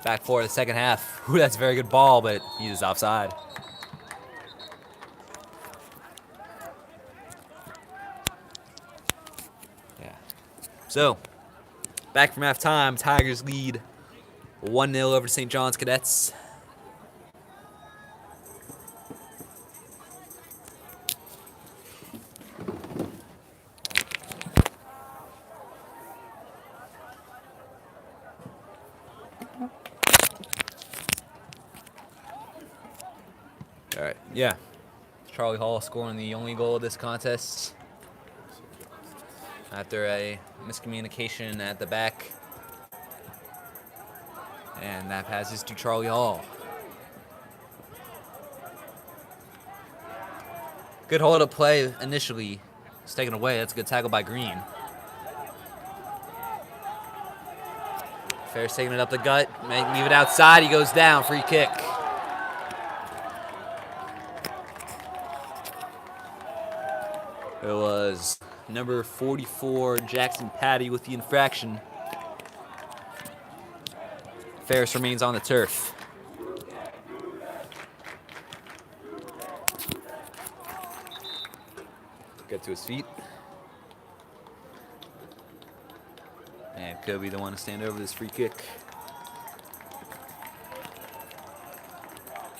Back for the second half. Ooh, that's a very good ball, but he is offside. Yeah. So, back from halftime, Tigers lead 1-0 over to St. John's Cadets. All right, yeah. Charlie Hall scoring the only goal of this contest after a miscommunication at the back. And that passes to Charlie Hall. Good hold-up play initially. It's taken away. That's a good tackle by Green. Fair's taking it up the gut. Leave it outside. He goes down. Free kick. It was number 44, Jackson Patty, with the infraction. Ferris remains on the turf. Get to his feet. And could be the one to stand over this free kick.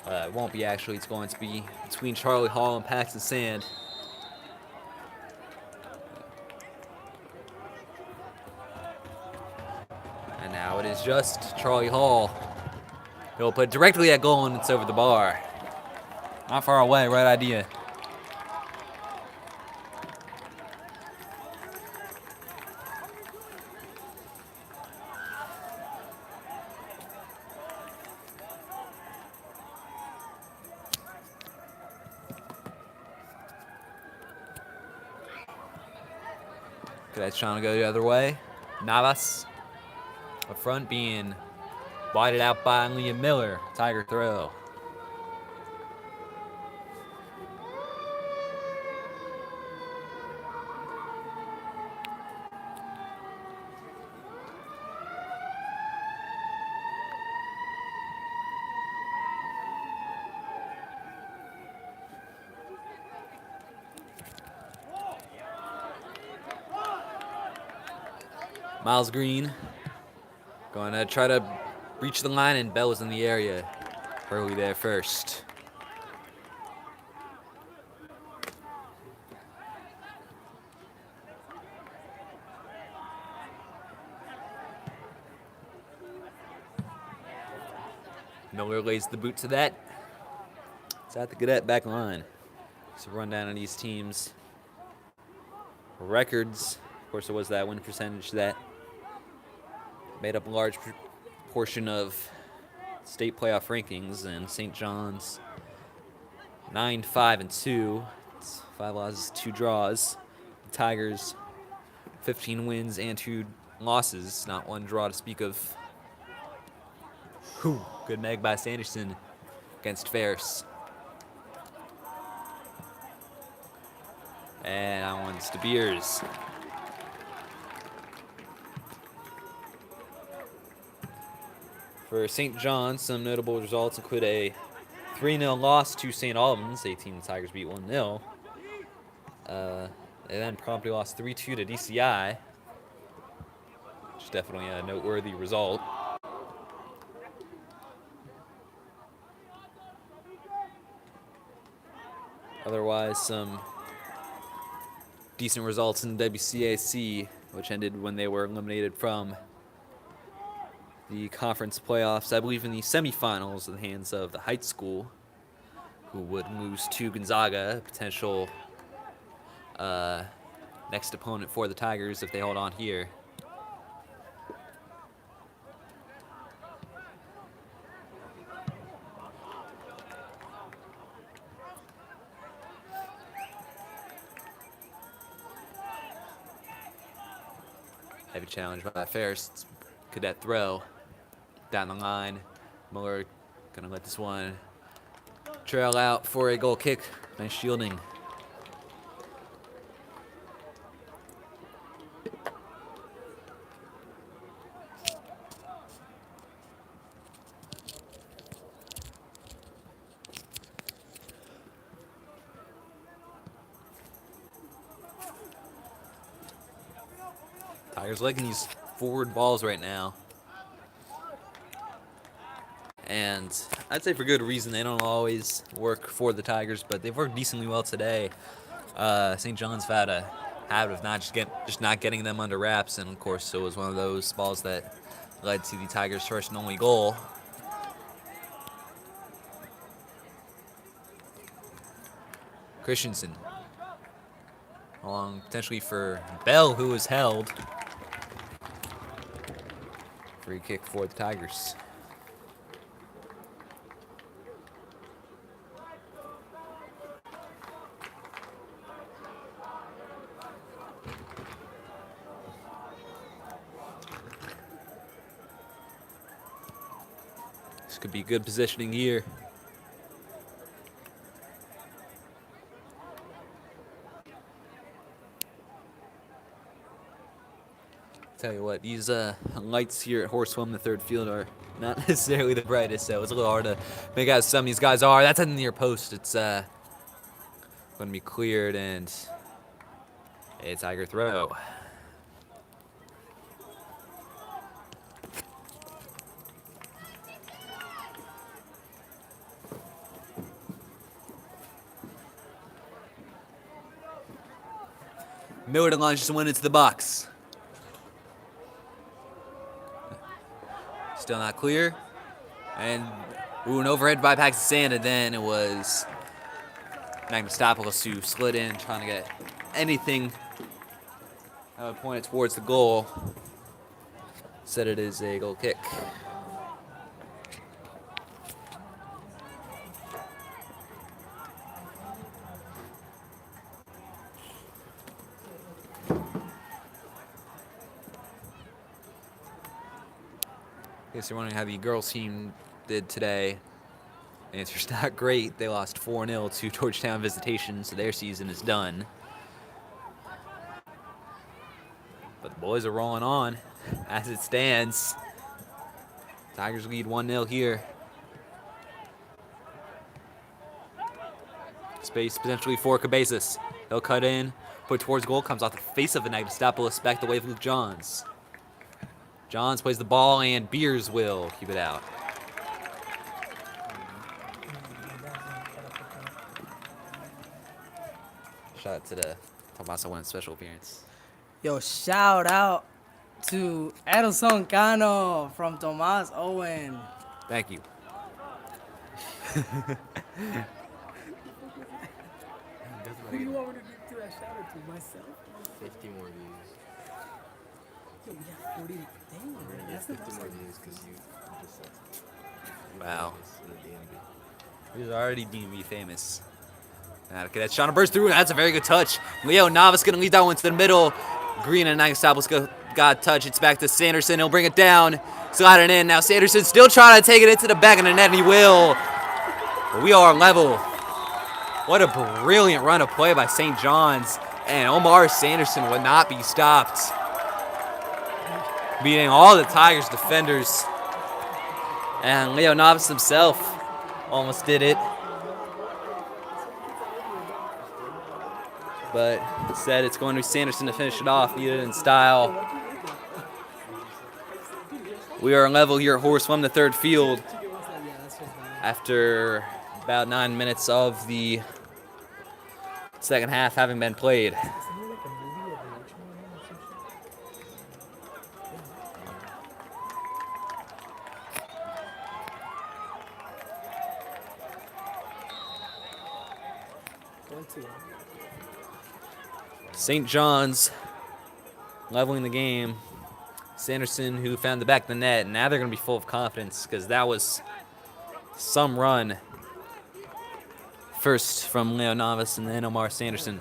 It won't be actually. It's going to be between Charlie Hall and Paxton Sand. And now it is just Charlie Hall. He'll put it directly at goal and it's over the bar. Not far away, right idea. Cadets trying to go the other way. Navas up front being whited out by Liam Miller. Tiger throw. Miles Green going to try to reach the line, and Bell was in the area early there first. Miller lays the boot to that. It's at the Cadet back line. So run down on these teams' records. Of course, there was that win percentage that made up a large portion of state playoff rankings, and St. John's 9-5-2. It's 5 losses, 2 draws. The Tigers 15 wins and 2 losses, not 1 draw to speak of. Whew, good meg by Sanderson against Ferris. And that one's to Beers. For St. John's, some notable results include a 3-0 loss to St. Albans. 18 the Tigers beat 1-0. They then promptly lost 3-2 to DCI, which is definitely a noteworthy result. Otherwise, some decent results in WCAC, which ended when they were eliminated from the conference playoffs, I believe in the semifinals, in the hands of the Heights School, who would lose to Gonzaga, a potential next opponent for the Tigers if they hold on here. Heavy challenge by Ferris. Cadet throw down the line. Miller gonna let this one trail out for a goal kick. Nice shielding. Tigers liking these forward balls right now. And I'd say for good reason. They don't always work for the Tigers, but they've worked decently well today. St. John's had a habit of not getting them under wraps, and of course it was one of those balls that led to the Tigers' first and only goal. Christensen, along potentially for Bell, who was held. Free kick for the Tigers. This could be good positioning here. Tell you what, these lights here at Horseswim, the third field, are not necessarily the brightest, so it's a little hard to make out some of these guys are. That's at the near post. It's going to be cleared, and a Tiger throw. Miller to launch this one into the box. Still not clear. And an overhead by Pakistan, and then it was Magnostopoulos who slid in, trying to get anything that would point it towards the goal. Said it is a goal kick. I guess you're wondering how the girls team did today. The answer's not great. They lost 4-0 to Georgetown Visitation, so their season is done. But the boys are rolling on as it stands. Tigers lead 1-0 here. Space potentially for Cabezas. He'll cut in, put towards goal, comes off the face of Anagostopoulos, back the way of Luke Johns. Johns plays the ball, and Beers will keep it out. Shout out to the Tomasa One special appearance. Yo, shout out to Edison Cano from Tomas Owen. Thank you. Who do you want me to give that shout out to? Myself? 50 more views. Yo, we got 40. Dang, We're gonna get 50 more views because you just said Wow. in the DMV. He's already DMV famous. Okay, that's Shauna burst through. That's a very good touch. Leo Navas going to lead that one to the middle. Green and Anagostopoulos got a touch. It's back to Sanderson. He'll bring it down. Slide it in. Now Sanderson still trying to take it into the back of the net, and he will. But we are level. What a brilliant run of play by St. John's. And Omar Sanderson would not be stopped. Beating all the Tigers defenders. And Leo Navas himself almost did it. But instead, it's going to be Sanderson to finish it off, needed in style. We are level here at Horseswim, the third field, after about 9 minutes of the second half having been played. St. John's leveling the game. Sanderson, who found the back of the net, and now they're going to be full of confidence because that was some run. First from Leo Navas and then Omar Sanderson.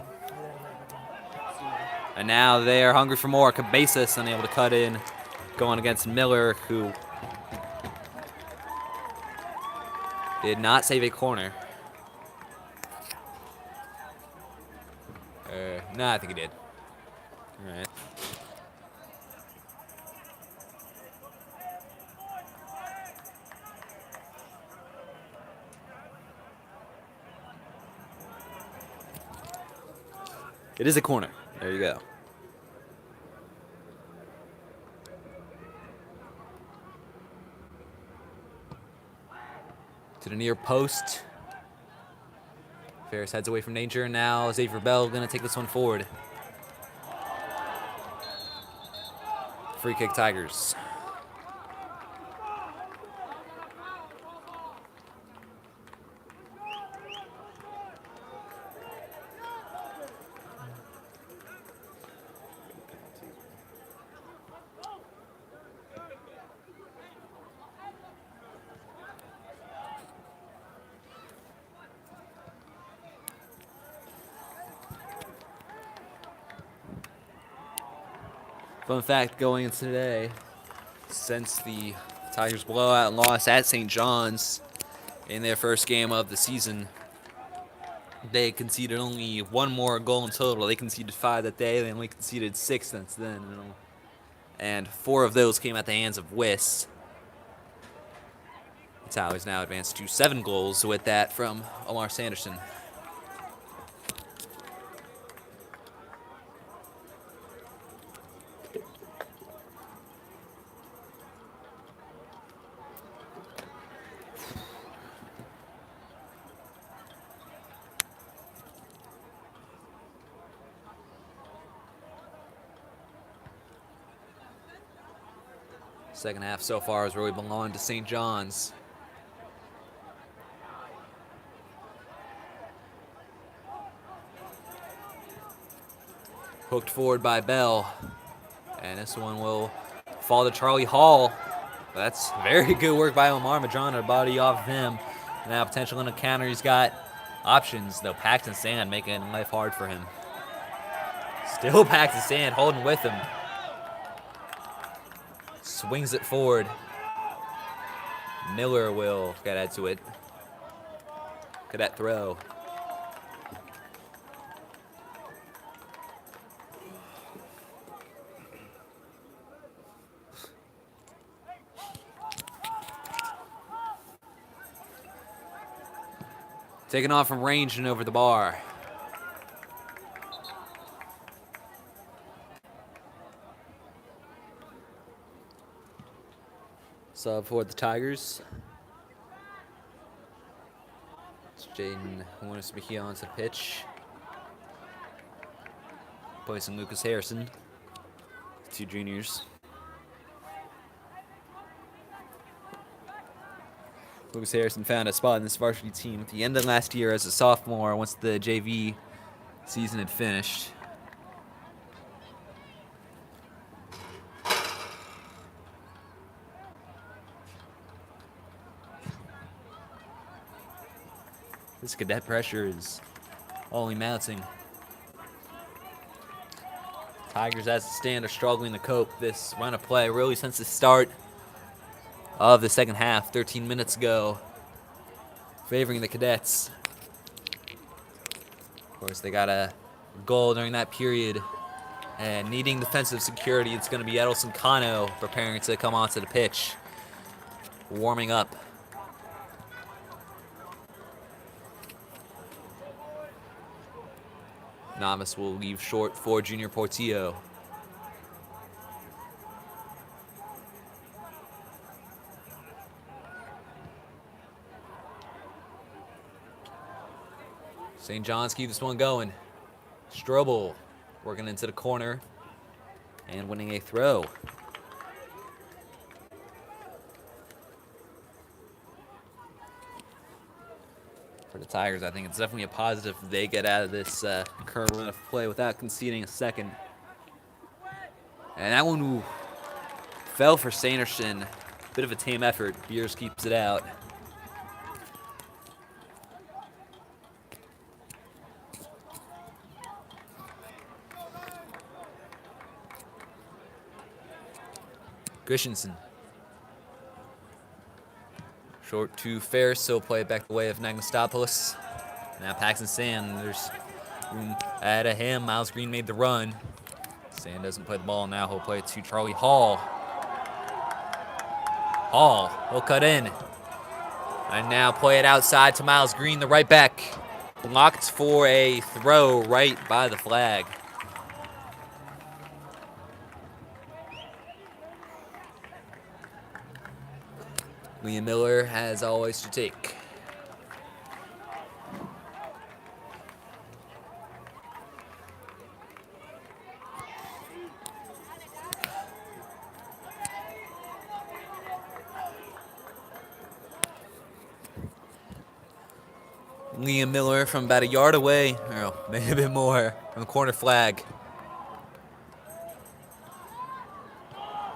And now they are hungry for more. Cabezas unable to cut in, going against Miller, who did not save a corner. No, I think he did. All right. It is a corner. There you go. To the near post. Ferris heads away from danger. Now Xavier Bell going to take this one forward. Free kick Tigers. Fun fact going into today, since the Tigers blowout loss at St. John's in their first game of the season, they conceded only one more goal in total. They conceded 5 that day. They only conceded 6 since then. And 4 of those came at the hands of Wiss. The Tigers now advanced to 7 goals with that from Omar Sanderson. Second half so far has really belonged to St. John's. Hooked forward by Bell. And this one will fall to Charlie Hall. That's very good work by Omar Madron to body off him. Now potential in a counter. He's got options, though. Paxton Sand making life hard for him. Still Paxton Sand holding with him. Swings it forward. Miller will get add to it. Cadet throw. Taken off from range and over the bar. Sub for the Tigers. It's Jaden Juanes Mejia onto the pitch. Placing Lucas Harrison. 2 juniors. Lucas Harrison found a spot in this varsity team at the end of last year as a sophomore once the JV season had finished. This cadet pressure is only mounting. Tigers, as it stands, are struggling to cope this run of play really since the start of the second half, 13 minutes ago, favoring the Cadets. Of course, they got a goal during that period, and needing defensive security, it's going to be Edelson Cano preparing to come onto the pitch, warming up. Navas will leave short for Junior Portillo. St. John's keep this one going. Strobel working into the corner and winning a throw. For the Tigers, I think it's definitely a positive if they get out of this current run of play without conceding a second. And that one fell for Sanderson. Bit of a tame effort. Beers keeps it out. Christensen. Short to Ferris, so play it back the way of Nagnostopoulos. Now Paxton Sand, there's room ahead of him. Miles Green made the run. Sand doesn't play the ball now. He'll play it to Charlie Hall. Hall will cut in. And now play it outside to Miles Green, the right back. Blocked for a throw right by the flag. Liam Miller has always to take. Liam Miller from about a yard away, or maybe a bit more, from the corner flag.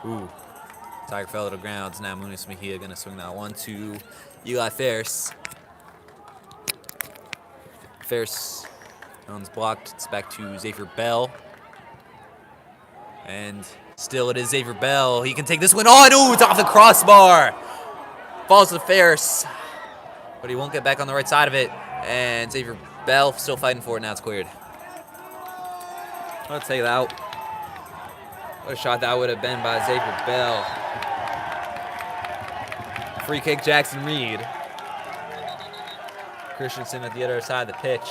Ooh. Tiger fell to the ground. Now Munis Mejia gonna swing that one to Eli Ferris. Ferris owns blocked. It's back to Xavier Bell. And still it is Xavier Bell. He can take this one on. Ooh, it's off the crossbar. Falls to Ferris. But he won't get back on the right side of it. And Xavier Bell still fighting for it. Now it's cleared. I'll take that. What a shot that would have been by Xavier Bell. Free kick, Jackson Reed. Christensen at the other side of the pitch.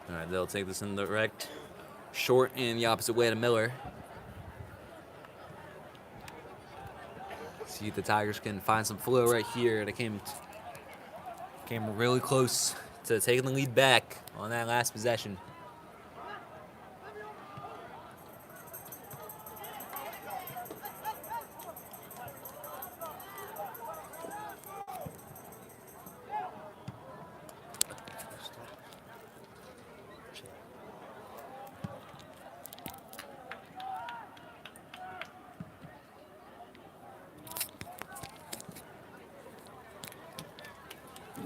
All right, they'll take this in the direct, short in the opposite way to Miller. See if the Tigers can find some flow right here. They came really close to taking the lead back on that last possession.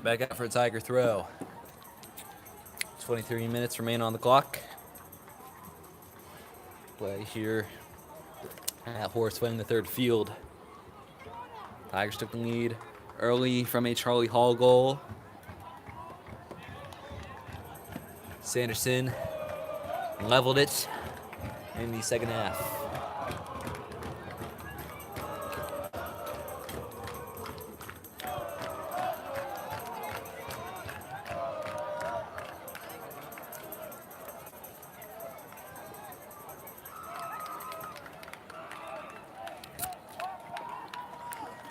Back out for a Tiger throw. 23 minutes remain on the clock. Play here at Horseway in the third field. Tigers took the lead early from a Charlie Hall goal. Sanderson leveled it in the second half.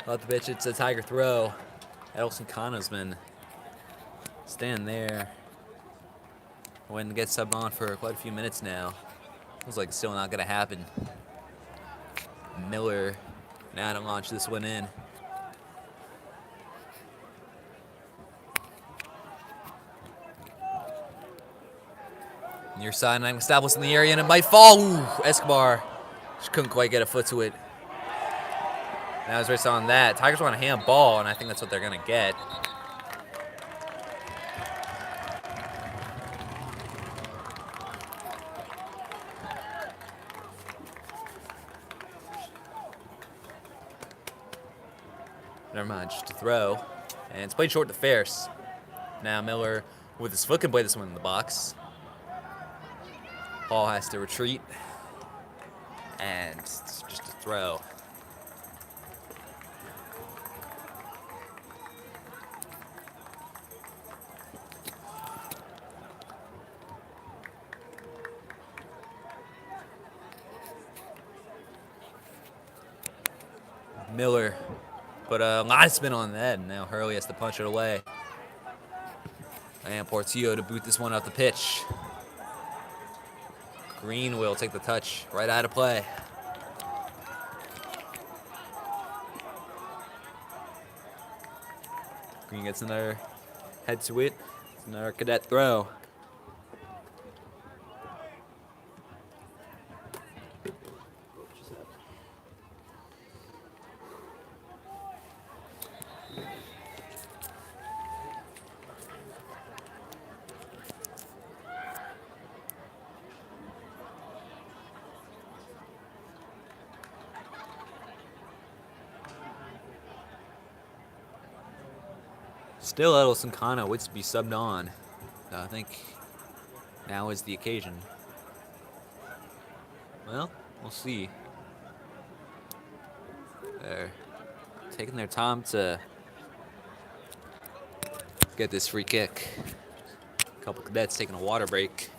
Off the pitch, it's a Tiger throw. Edelson Kana's been standing there. When gets subbed on for quite a few minutes now. Looks like it's still not going to happen. Miller now to launch this one in. Near side, I'm established in the area, and it might fall. Ooh, Escobar just couldn't quite get a foot to it. Now he's race on that. Tigers want a hand ball, and I think that's what they're going to get. Never mind, just a throw. And it's played short to Ferris. Now Miller, with his foot, can play this one in the box. Hall has to retreat. And it's just a throw. Miller put a lot of spin on that, and now Hurley has to punch it away. And Portillo to boot this one off the pitch. Green will take the touch right out of play. Green gets another head to it. It's another cadet throw. Still, Edelson Kana waits to be subbed on. So I think now is the occasion. Well, we'll see. They're taking their time to get this free kick. A couple cadets taking a water break.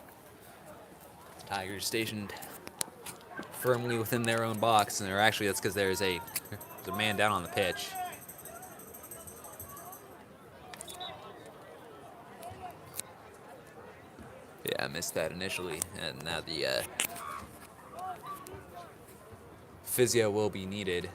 Tigers stationed firmly within their own box, and that's because there's a man down on the pitch. Yeah, I missed that initially, and now the physio will be needed.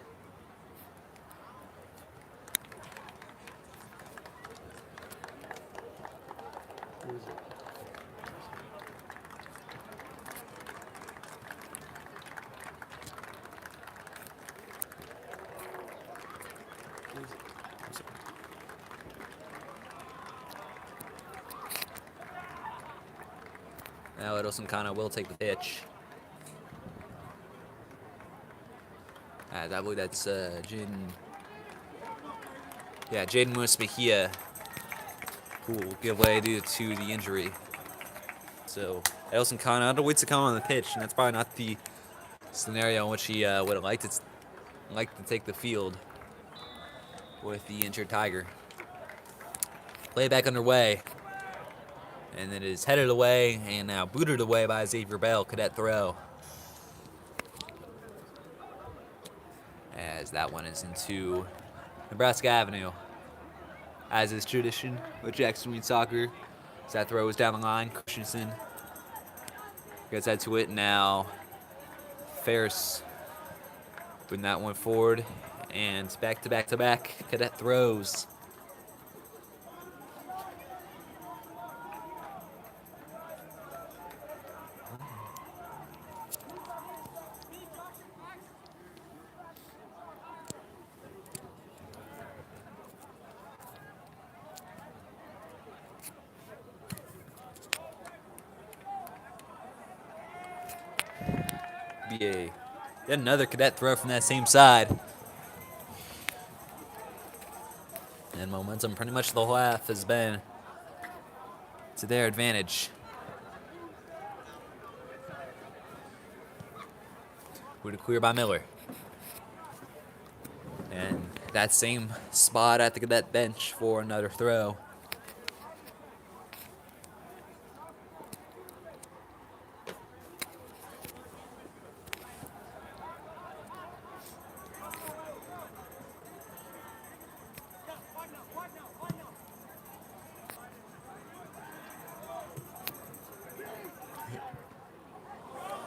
Now Edelson kind of will take the pitch. I believe that's Jaden. Yeah, Jaden Muspahia, who will give way due to the injury. So Edelson Kana waits to come on the pitch, and that's probably not the scenario in which he would have liked to take the field with the injured Tiger. Play back underway. And it is headed away and now booted away by Xavier Bell. Cadet throw. As that one is into Nebraska Avenue. As is tradition with Jackson Reed Soccer. As that throw is down the line. Christensen gets that to it now. Ferris putting that one forward. And back to back to back. Cadet throws. Yet another cadet throw from that same side. And momentum pretty much the whole half has been to their advantage. Would clear by Miller. And that same spot at the cadet bench for another throw.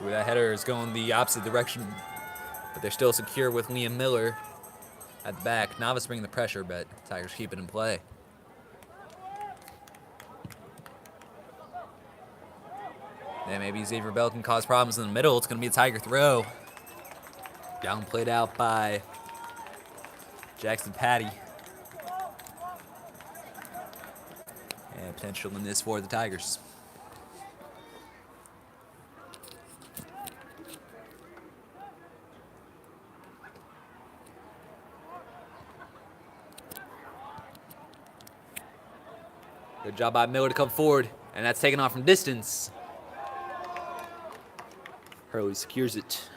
That header is going the opposite direction, but they're still secure with Liam Miller at the back. Novice bringing the pressure, but Tigers keep it in play. And maybe Xavier Bell can cause problems in the middle. It's going to be a Tiger throw. Down played out by Jackson Patty. And potential in this for the Tigers. Good job by Miller to come forward, and that's taken off from distance. Hurley secures it.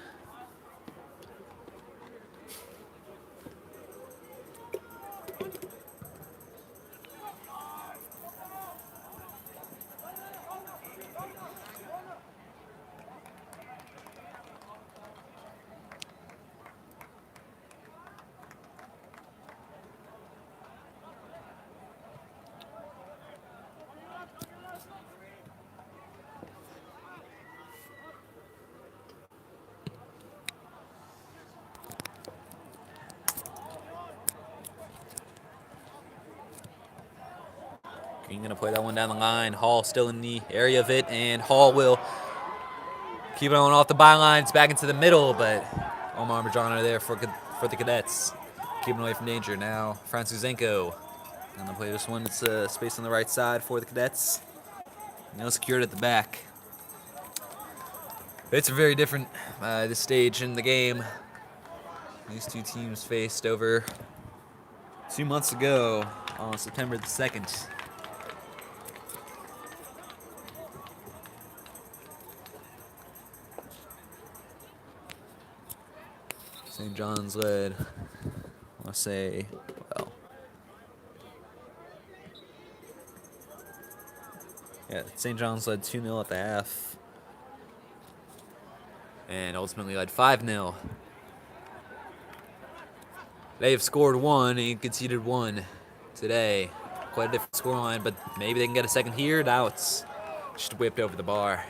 Green going to play that one down the line. Hall still in the area of it, and Hall will keep it on off the bylines back into the middle, but Omar Majano there for the Cadets. Keeping away from danger now. Francuzenko going to play this one. It's space on the right side for the Cadets. Now secured at the back. It's very different this stage in the game. These two teams faced over 2 months ago on September the 2nd. St. John's led, I want to say, well, yeah, St. John's led 2-0 at the half. and ultimately led 5-0. They have scored 1 and conceded 1 today. Quite a different scoreline, but maybe they can get a second here. Now it's just whipped over the bar.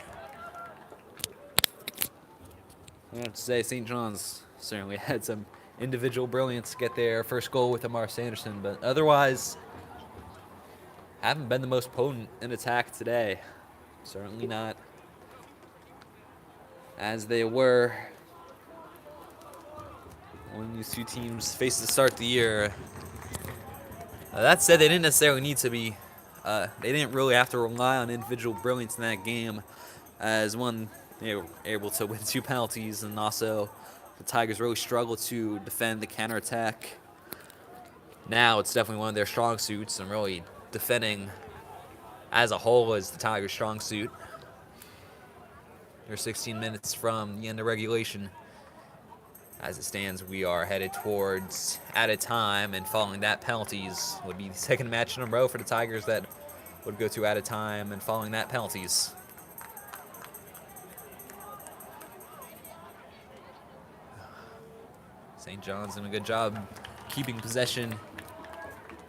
I have to say, St. John's certainly had some individual brilliance to get their first goal with Amar Sanderson, but otherwise haven't been the most potent in attack today. Certainly not as they were when these two teams faced to start the year. That said, they didn't necessarily need to be, they didn't really have to rely on individual brilliance in that game, as one, they were able to win 2 penalties, and also the Tigers really struggled to defend the counterattack. Now it's definitely one of their strong suits, and really defending as a whole is the Tigers' strong suit. They're 16 minutes from the end of regulation. As it stands, we are headed towards added time, and following that, penalties would be the second match in a row for the Tigers that would go to added time, and following that, penalties. St. John's doing a good job keeping possession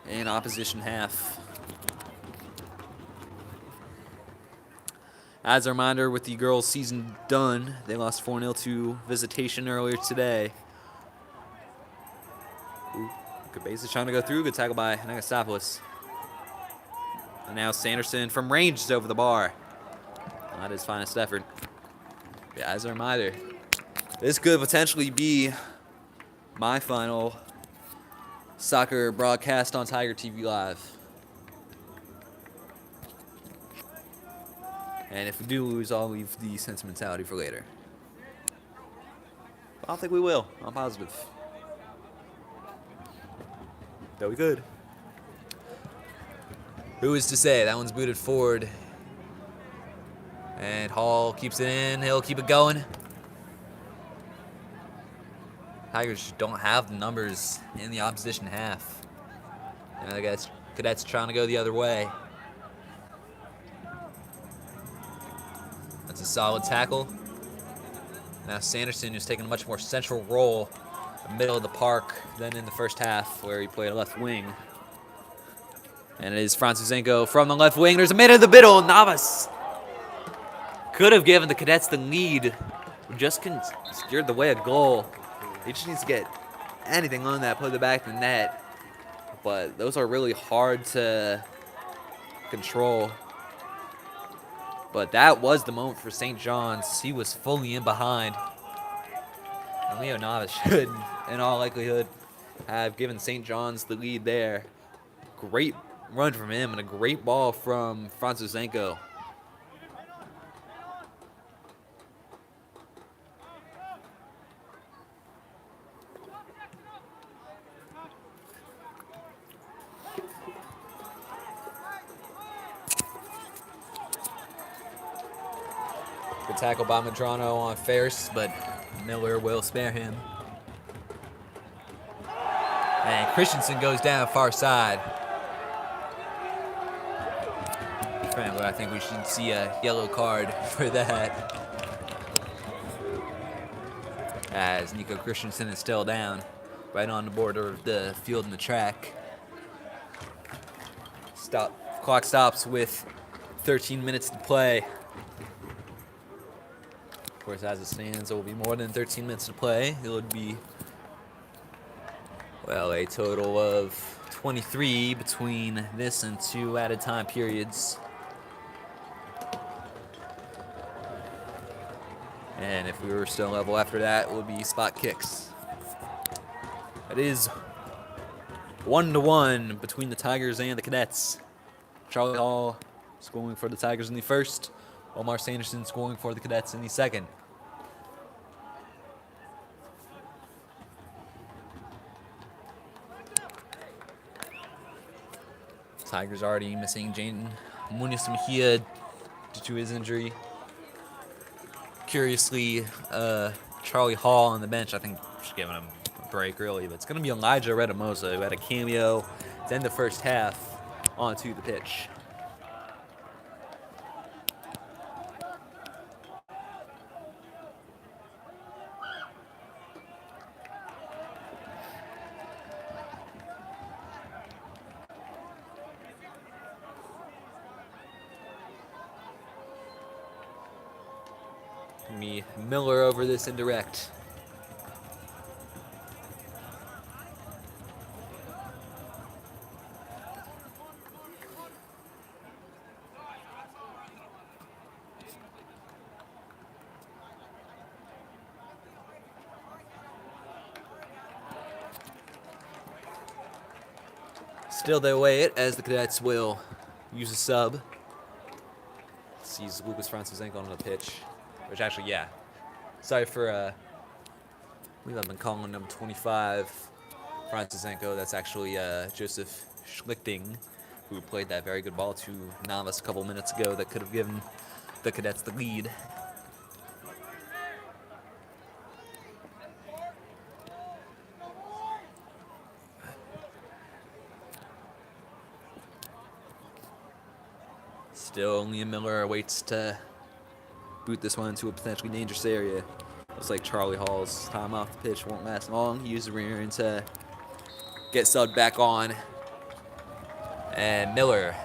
in opposition half. As a reminder, with the girls' season done, they lost 4-0 to Visitation earlier today. Cabeza trying to go through. Good tackle by Nagasopoulos. And now Sanderson from range is over the bar. Not his finest effort. Yeah, as a reminder, this could potentially be my final soccer broadcast on Tiger TV Live. And if we do lose, I'll leave the sentimentality for later. But I don't think we will. I'm positive. Though we could. Who is to say? That one's booted forward. And Hall keeps it in. He'll keep it going. Tigers don't have the numbers in the opposition half. And I guess Cadets trying to go the other way. That's a solid tackle. Now Sanderson is taking a much more central role in the middle of the park than in the first half, where he played left wing. And it is Francuzenko from the left wing. There's a man in the middle. Navas could have given the Cadets the lead. Just steered the way a goal. He just needs to get anything on that, put it back in the net. But those are really hard to control. But that was the moment for St. John's. He was fully in behind. And Leo Navas should, in all likelihood, have given St. John's the lead there. Great run from him and a great ball from Francuzenko. Good tackle by Medrano on Ferris, but Miller will spare him. And Christensen goes down far side. Frankly, I think we should see a yellow card for that, as Nico Christensen is still down right on the border of the field and the track. Clock stops with 13 minutes to play. Of course, as it stands, it will be more than 13 minutes to play. It would be, well, a total of 23 between this and 2 added time periods. And if we were still level after that, it would be spot kicks. It is 1-1 between the Tigers and the Cadets. Charlie Hall scoring for the Tigers in the first. Omar Sanderson scoring for the Cadets in the second. Tigers already missing Jaden Munoz Mejia due to his injury. Curiously, Charlie Hall on the bench, I think just giving him a break really, but it's going to be Elijah Redamosa, who had a cameo to end the first half onto the pitch. Me Miller over this indirect. Still they wait as the cadets will use a sub. Sees Lucas Franciszenko on the pitch, which actually, yeah. Sorry for, I believe I've been calling number 25 Franciszenko. That's actually Joseph Schlichting, who played that very good ball to Navas a couple minutes ago that could have given the cadets the lead. Still, Liam Miller waits to boot this one into a potentially dangerous area. Looks like Charlie Hall's time off the pitch won't last long. He used the rear to get subbed back on. And Miller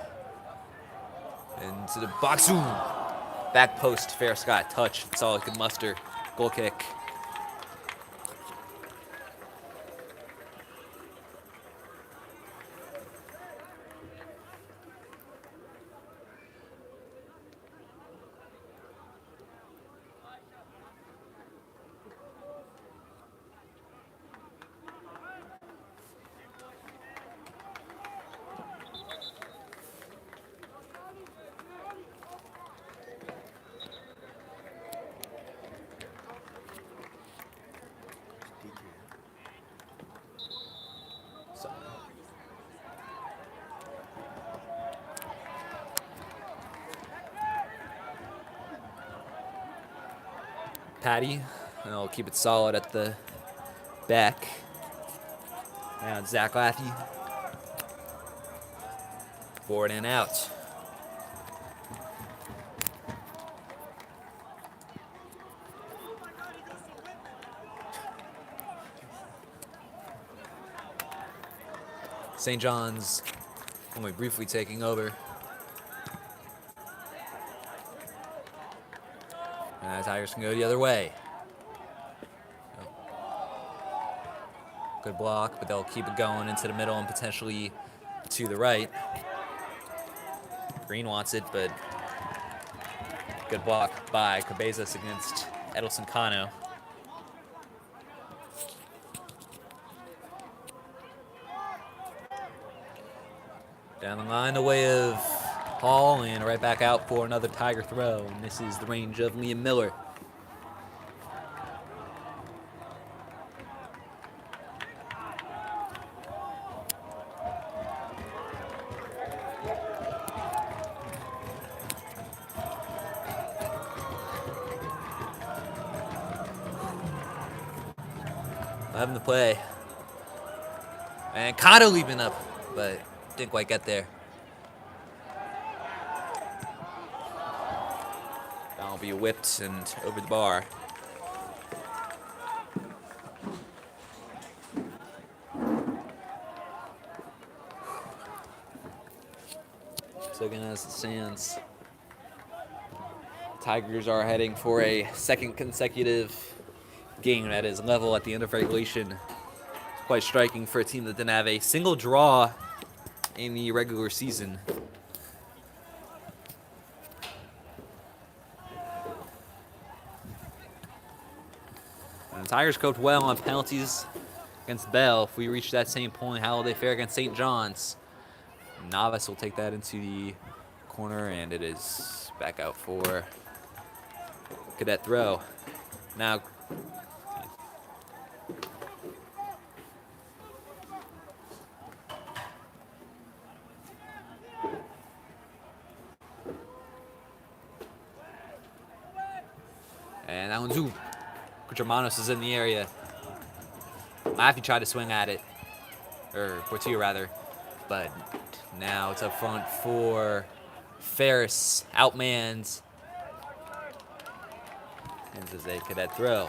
into the box. Ooh. Back post, fair Scott touch. That's all he could muster. Goal kick. Patty, and I'll keep it solid at the back. Now it's Zach Laffey. Forward and out. St. John's only briefly taking over. And the Tigers can go the other way. Good block, but they'll keep it going into the middle and potentially to the right. Green wants it, but good block by Cabezas against Edelson Cano. Down the line, the way of Hall, and right back out for another Tiger throw. And this is the range of Liam Miller. Having to play. And Cotto leaping up, but didn't quite get there. That'll be whipped and over the bar. So again, as it stands, Tigers are heading for a second consecutive game that is level at the end of regulation. It's quite striking for a team that didn't have a single draw in the regular season. And the Tigers coped well on penalties against Bell. If we reach that same point, how will they fare against St. John's? Navas will take that into the corner, and it is back out for cadet throw. Now, and that one's ooh. Germanos is in the area. Laffey tried to swing at it, or Portillo rather, but now it's up front for Ferris, outmanned. And this is a cadet throw.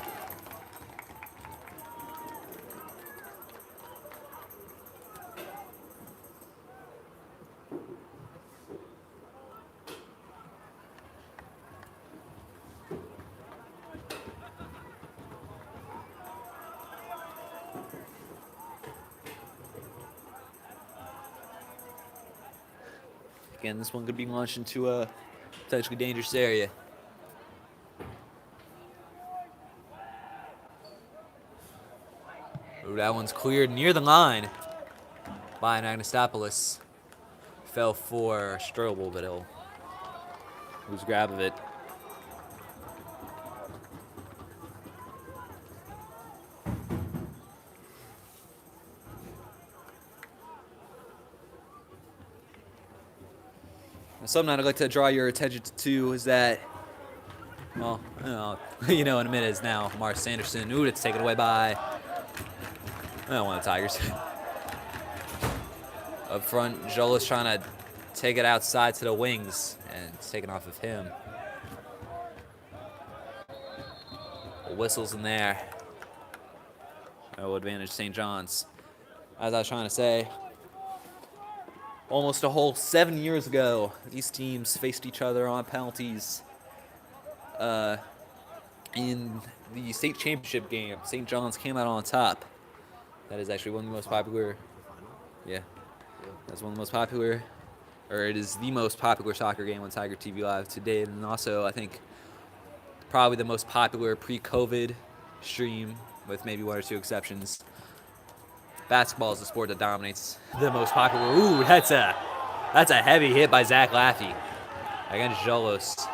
Again, this one could be launched into a potentially dangerous area. Ooh, that one's cleared near the line by Anastopoulos. Fell for Strobel, but he'll lose grab of it. Something I'd like to draw your attention to is that, well, in a minute is now Mars Sanderson. Ooh, it's taken away by one of the Tigers. Up front, Jola's trying to take it outside to the wings, and it's taken off of him. Whistles in there. No advantage, St. John's. As I was trying to say, almost a whole 7 years ago, these teams faced each other on penalties in the state championship game. St. John's came out on top. That is actually one of the most popular. Yeah, that's one of the most popular, or it is the most popular soccer game on Tiger TV Live to date, and also I think probably the most popular pre-COVID stream, with maybe one or two exceptions. Basketball is the sport that dominates the most popular. Ooh, that's a heavy hit by Zach Laffey against Jolos.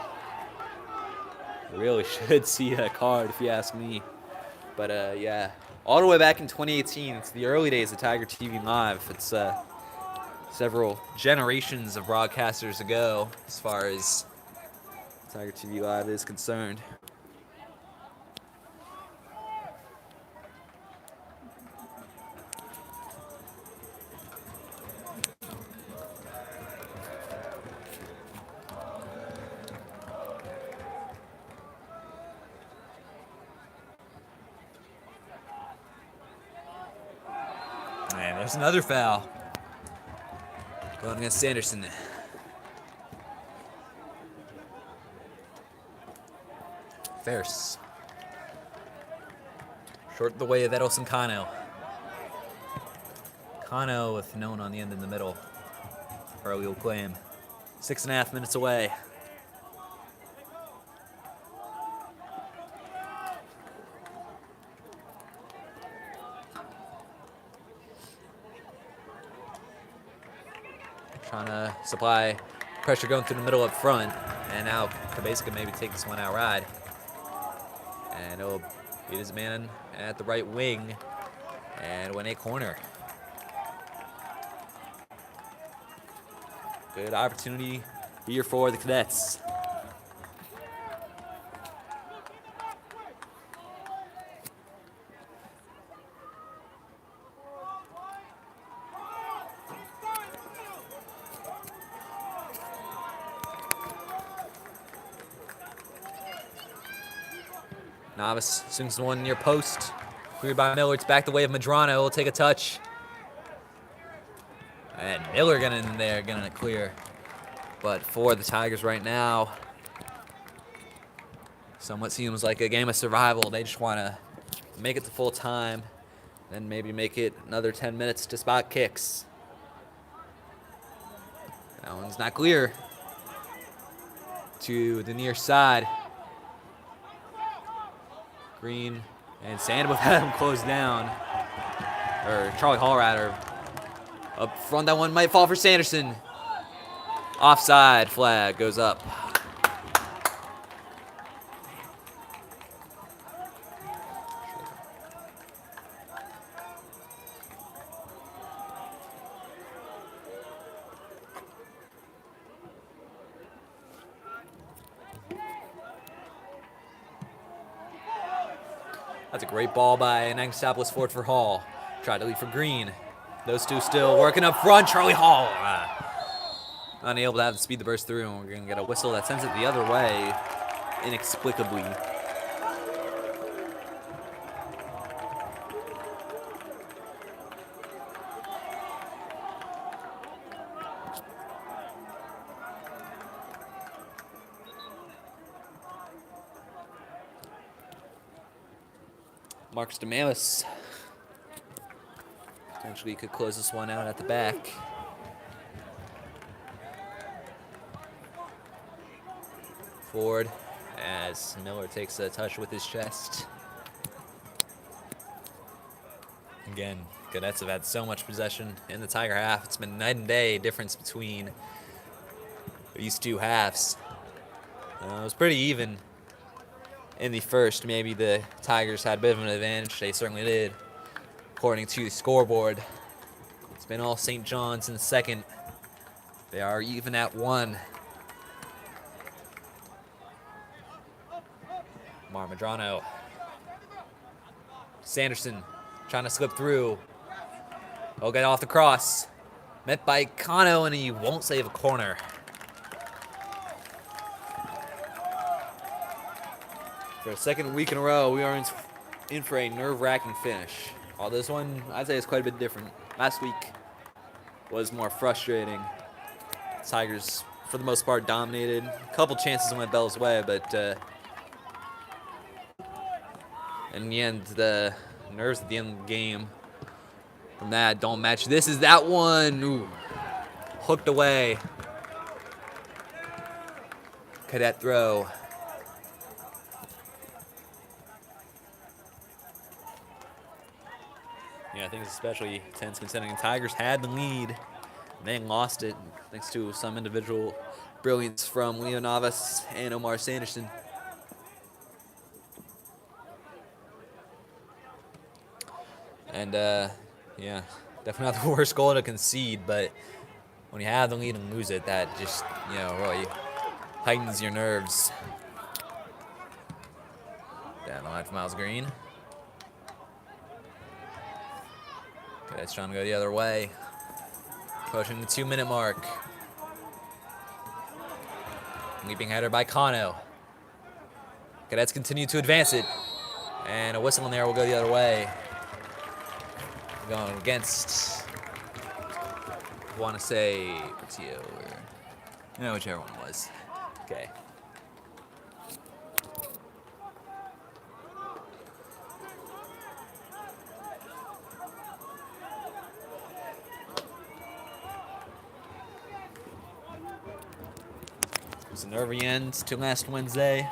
Really should see a card if you ask me. But yeah, all the way back in 2018, it's the early days of Tiger TV Live. It's several generations of broadcasters ago as far as Tiger TV Live is concerned. And there's another foul going against Sanderson. Ferris. Short the way of Edelson Kano. Kano with known on the end in the middle. Early will claim. 6.5 minutes away. Trying to supply pressure going through the middle up front. And now Cabeza can maybe take this one outright. And he'll beat his man at the right wing and win a corner. Good opportunity here for the Cadets. Novice swings the one near post. Cleared by Miller. It's back the way of Medrano. Will take a touch. And Miller getting in there, getting it clear. But for the Tigers right now, somewhat seems like a game of survival. They just want to make it to full time, then maybe make it another 10 minutes to spot kicks. That one's not clear. To the near side. Green and Sandoval had him closed down. Or Charlie Hall, rather. Up front, that one might fall for Sanderson. Offside flag goes up. That's a great ball by Anastopoulos forward for Hall. Tried to lead for Green. Those two still working up front. Charlie Hall unable to have the speed to burst through, and we're going to get a whistle that sends it the other way inexplicably. Marcus DeMamis potentially could close this one out at the back. forward as Miller takes a touch with his chest. Again, Cadets have had so much possession in the Tiger half. It's been night and day difference between these two halves. It was pretty even in the first. Maybe the Tigers had a bit of an advantage. They certainly did, according to the scoreboard. It's been all St. John's in the second. They are even at 1. Marmadrano. Sanderson trying to slip through. He'll get off the cross. Met by Kano, and he won't save a corner. For a second week in a row, we are in for a nerve-wracking finish. While this one, I'd say, is quite a bit different. Last week was more frustrating. Tigers, for the most part, dominated. A couple chances went Bell's way, but in the end, the nerves at the end of the game from that don't match. This is that one. Ooh. Hooked away. Cadet throw. Yeah, I think it's especially tense considering the Tigers had the lead. And they lost it thanks to some individual brilliance from Leo Navas and Omar Sanderson. And, yeah, definitely not the worst goal to concede, but when you have the lead and lose it, that just, really heightens your nerves. Down the line for Miles Green. Okay, that's trying to go the other way. Pushing the 2-minute mark. Leaping header by Kano. Cadets continue to advance it. And a whistle in there will go the other way. Going against, I want to say, Portillo or, whichever one it was. Okay. It was a nervy end to last Wednesday.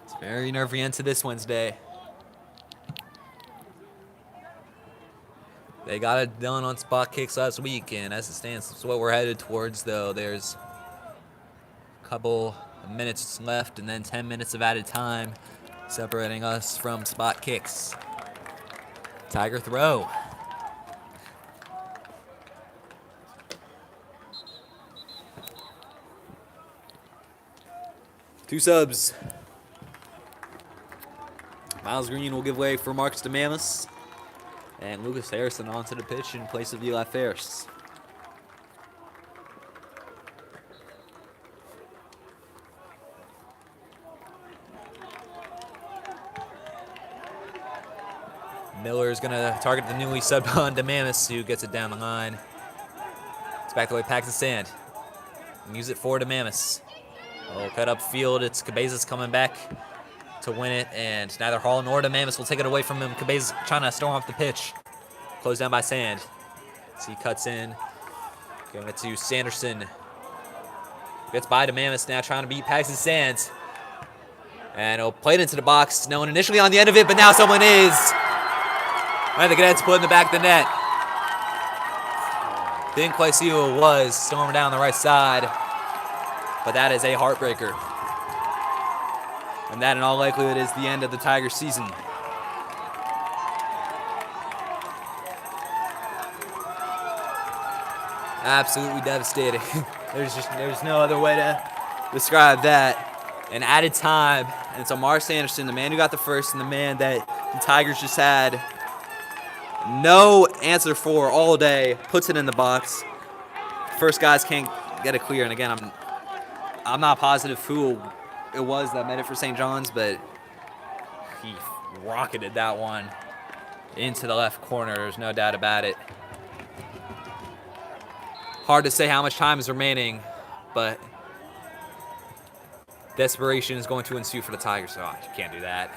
It's a very nervy end to this Wednesday. They got it done on spot kicks last week, and as it stands, that's what we're headed towards, though. There's a couple of minutes left and then 10 minutes of added time separating us from spot kicks. Tiger throw. Two subs. Miles Green will give way for Marcus DeMamis. And Lucas Harrison onto the pitch in place of Eli Ferris. Miller is going to target the newly subbed on DeMamis, who gets it down the line. It's back the way Paxton Sand. Use it for DeMamis. Oh, cut up field. It's Cabezas coming back to win it, and neither Hall nor DeMamis will take it away from him. Cabezas trying to storm off the pitch. Closed down by Sand. So he cuts in. Giving it to Sanderson. Gets by DeMamis now, trying to beat Paxton Sands. And he'll play it into the box. No one initially on the end of it, but now someone is. And the Cadets put in the back of the net. Didn't quite see who it was. Storming down the right side. But that is a heartbreaker. And that, in all likelihood, is the end of the Tigers season. Absolutely devastating. There's no other way to describe that. An added time, and it's Omar Sanderson, the man who got the first, and the man that the Tigers just had no answer for all day, puts it in the box. First guys can't get it clear, and again, I'm not positive who it was that made it for St. John's, but he rocketed that one into the left corner. There's no doubt about it. Hard to say how much time is remaining, but desperation is going to ensue for the Tigers, so you can't do that.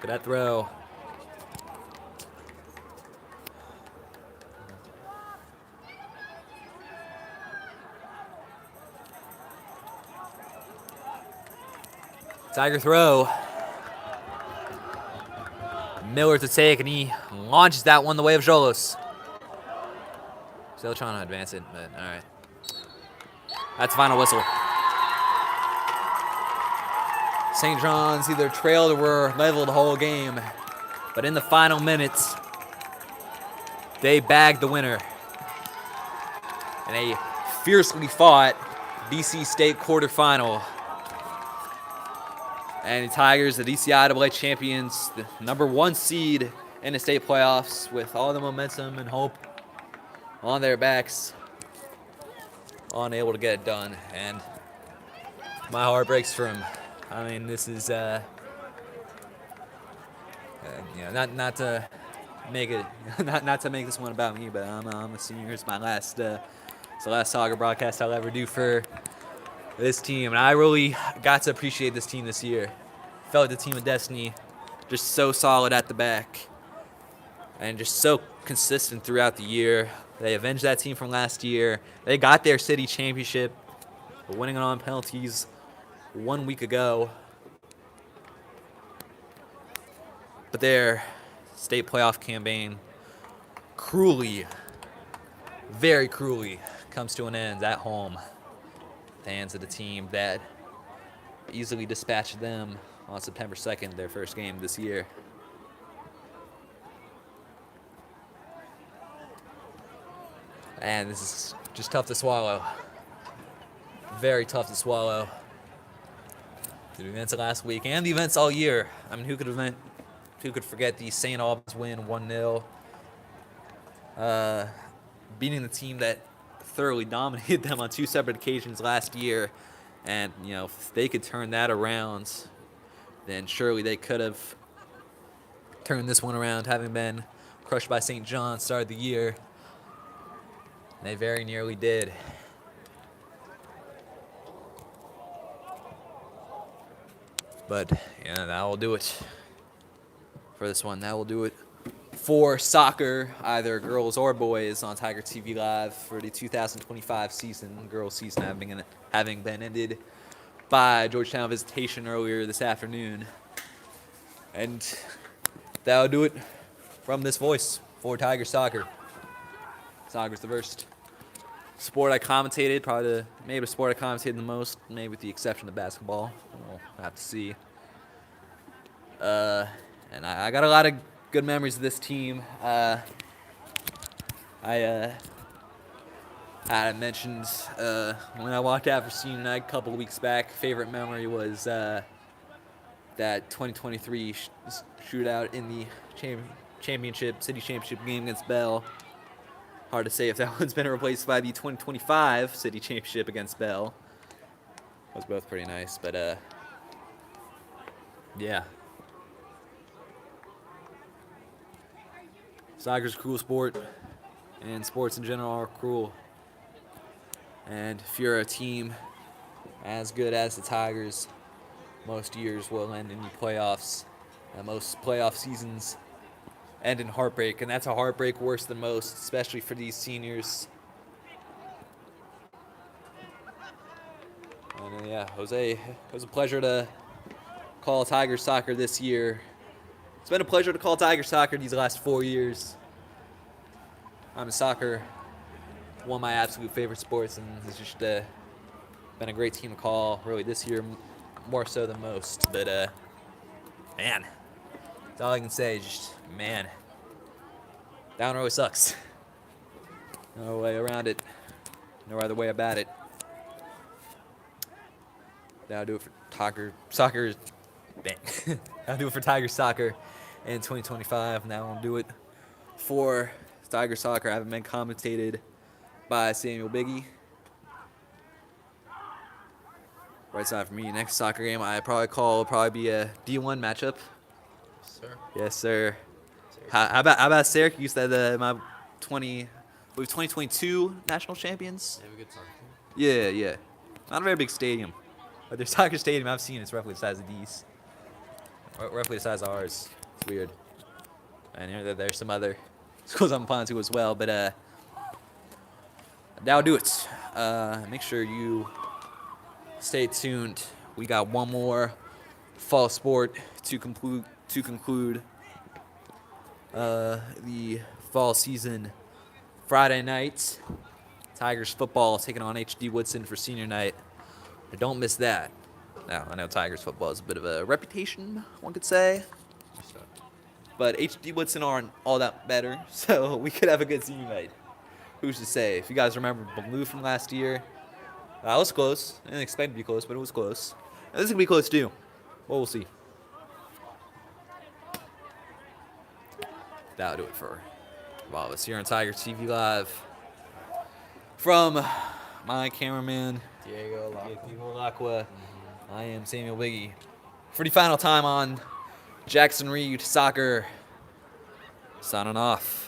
Good throw. Tiger throw. Miller to take, and he launches that one the way of Jolos. Still trying to advance it, but all right. That's final whistle. St. John's either trailed or were level the whole game, but in the final minutes, they bagged the winner in a fiercely fought DC State quarterfinal. And the Tigers, the DCSAA champions, the #1 seed in the state playoffs, with all the momentum and hope on their backs, unable to get it done. And my heart breaks for them. I mean, this is, not to make it, not to make this one about me, but I'm a senior. It's my last, it's the last soccer broadcast I'll ever do for this team, and I really got to appreciate this team this year. Felt like the team of destiny, just so solid at the back, and just so consistent throughout the year. They avenged that team from last year. They got their city championship, winning it on penalties 1 week ago. But their state playoff campaign cruelly, very cruelly, comes to an end at home at the hands of the team that easily dispatched them on September 2nd, their first game this year. And this is just tough to swallow. Very tough to swallow. The events of last week and the events all year. I mean, who could forget the St. Albans win 1-0? Beating the team that thoroughly dominated them on 2 separate occasions last year. And, if they could turn that around, then surely they could have turned this one around, having been crushed by St. John start of the year. They very nearly did. But, that will do it for this one. That will do it for soccer, either girls or boys, on Tiger TV Live for the 2025 season. Girls season having been ended by Georgetown visitation earlier this afternoon. And that will do it from this voice for Tiger Soccer. Soccer's the first sport I commentated, maybe the sport I commentated the most, maybe with the exception of basketball. We'll have to see. And I got a lot of good memories of this team. I mentioned when I walked out for senior night a couple of weeks back, favorite memory was that 2023 shootout in the city championship game against Bell. Hard to say if that one's been replaced by the 2025 city championship against Bell. Those both pretty nice, but yeah. Soccer's a cruel sport, and sports in general are cruel. And if you're a team as good as the Tigers, most years will end in the playoffs. And most playoff seasons end in heartbreak, and that's a heartbreak worse than most, especially for these seniors. And Jose, it was a pleasure to call Tigers soccer this year. It's been a pleasure to call Tigers soccer these last 4 years. Soccer, one of my absolute favorite sports, and it's just been a great team to call, really, this year, more so than most. But, man, that's all I can say. Just, man, down really sucks. No way around it. No other way about it. That'll do it for Tiger Soccer. Bang. That'll do it for Tiger Soccer in 2025. And that won't do it for Tiger Soccer. I haven't been commentated by Samuel Biggie. Right side for me. Next soccer game I will probably be a D1 matchup. Sir. Yes, sir. How about Syracuse? That my 2022 national champions. They have a good soccer team. Yeah. Not a very big stadium, but their soccer stadium I've seen is roughly the size of these. Roughly the size of ours. It's weird. And there's some other schools I'm applying to as well, but that'll do it. Make sure you stay tuned. We got one more fall sport to conclude the fall season. Friday night, Tigers football taking on HD Woodson for senior night. But don't miss that. Now, I know Tigers football is a bit of a reputation, one could say. But HD Woodson aren't all that better, so we could have a good senior night. Who's to say? If you guys remember Blue from last year, it was close. I didn't expect it to be close, but it was close. And this is going to be close too. Well, we'll see. That'll do it for all of us here on Tiger TV Live. From my cameraman, Diego Lacqua, I am Samuel Wiggy. For the final time on Jackson Reed Soccer, signing off.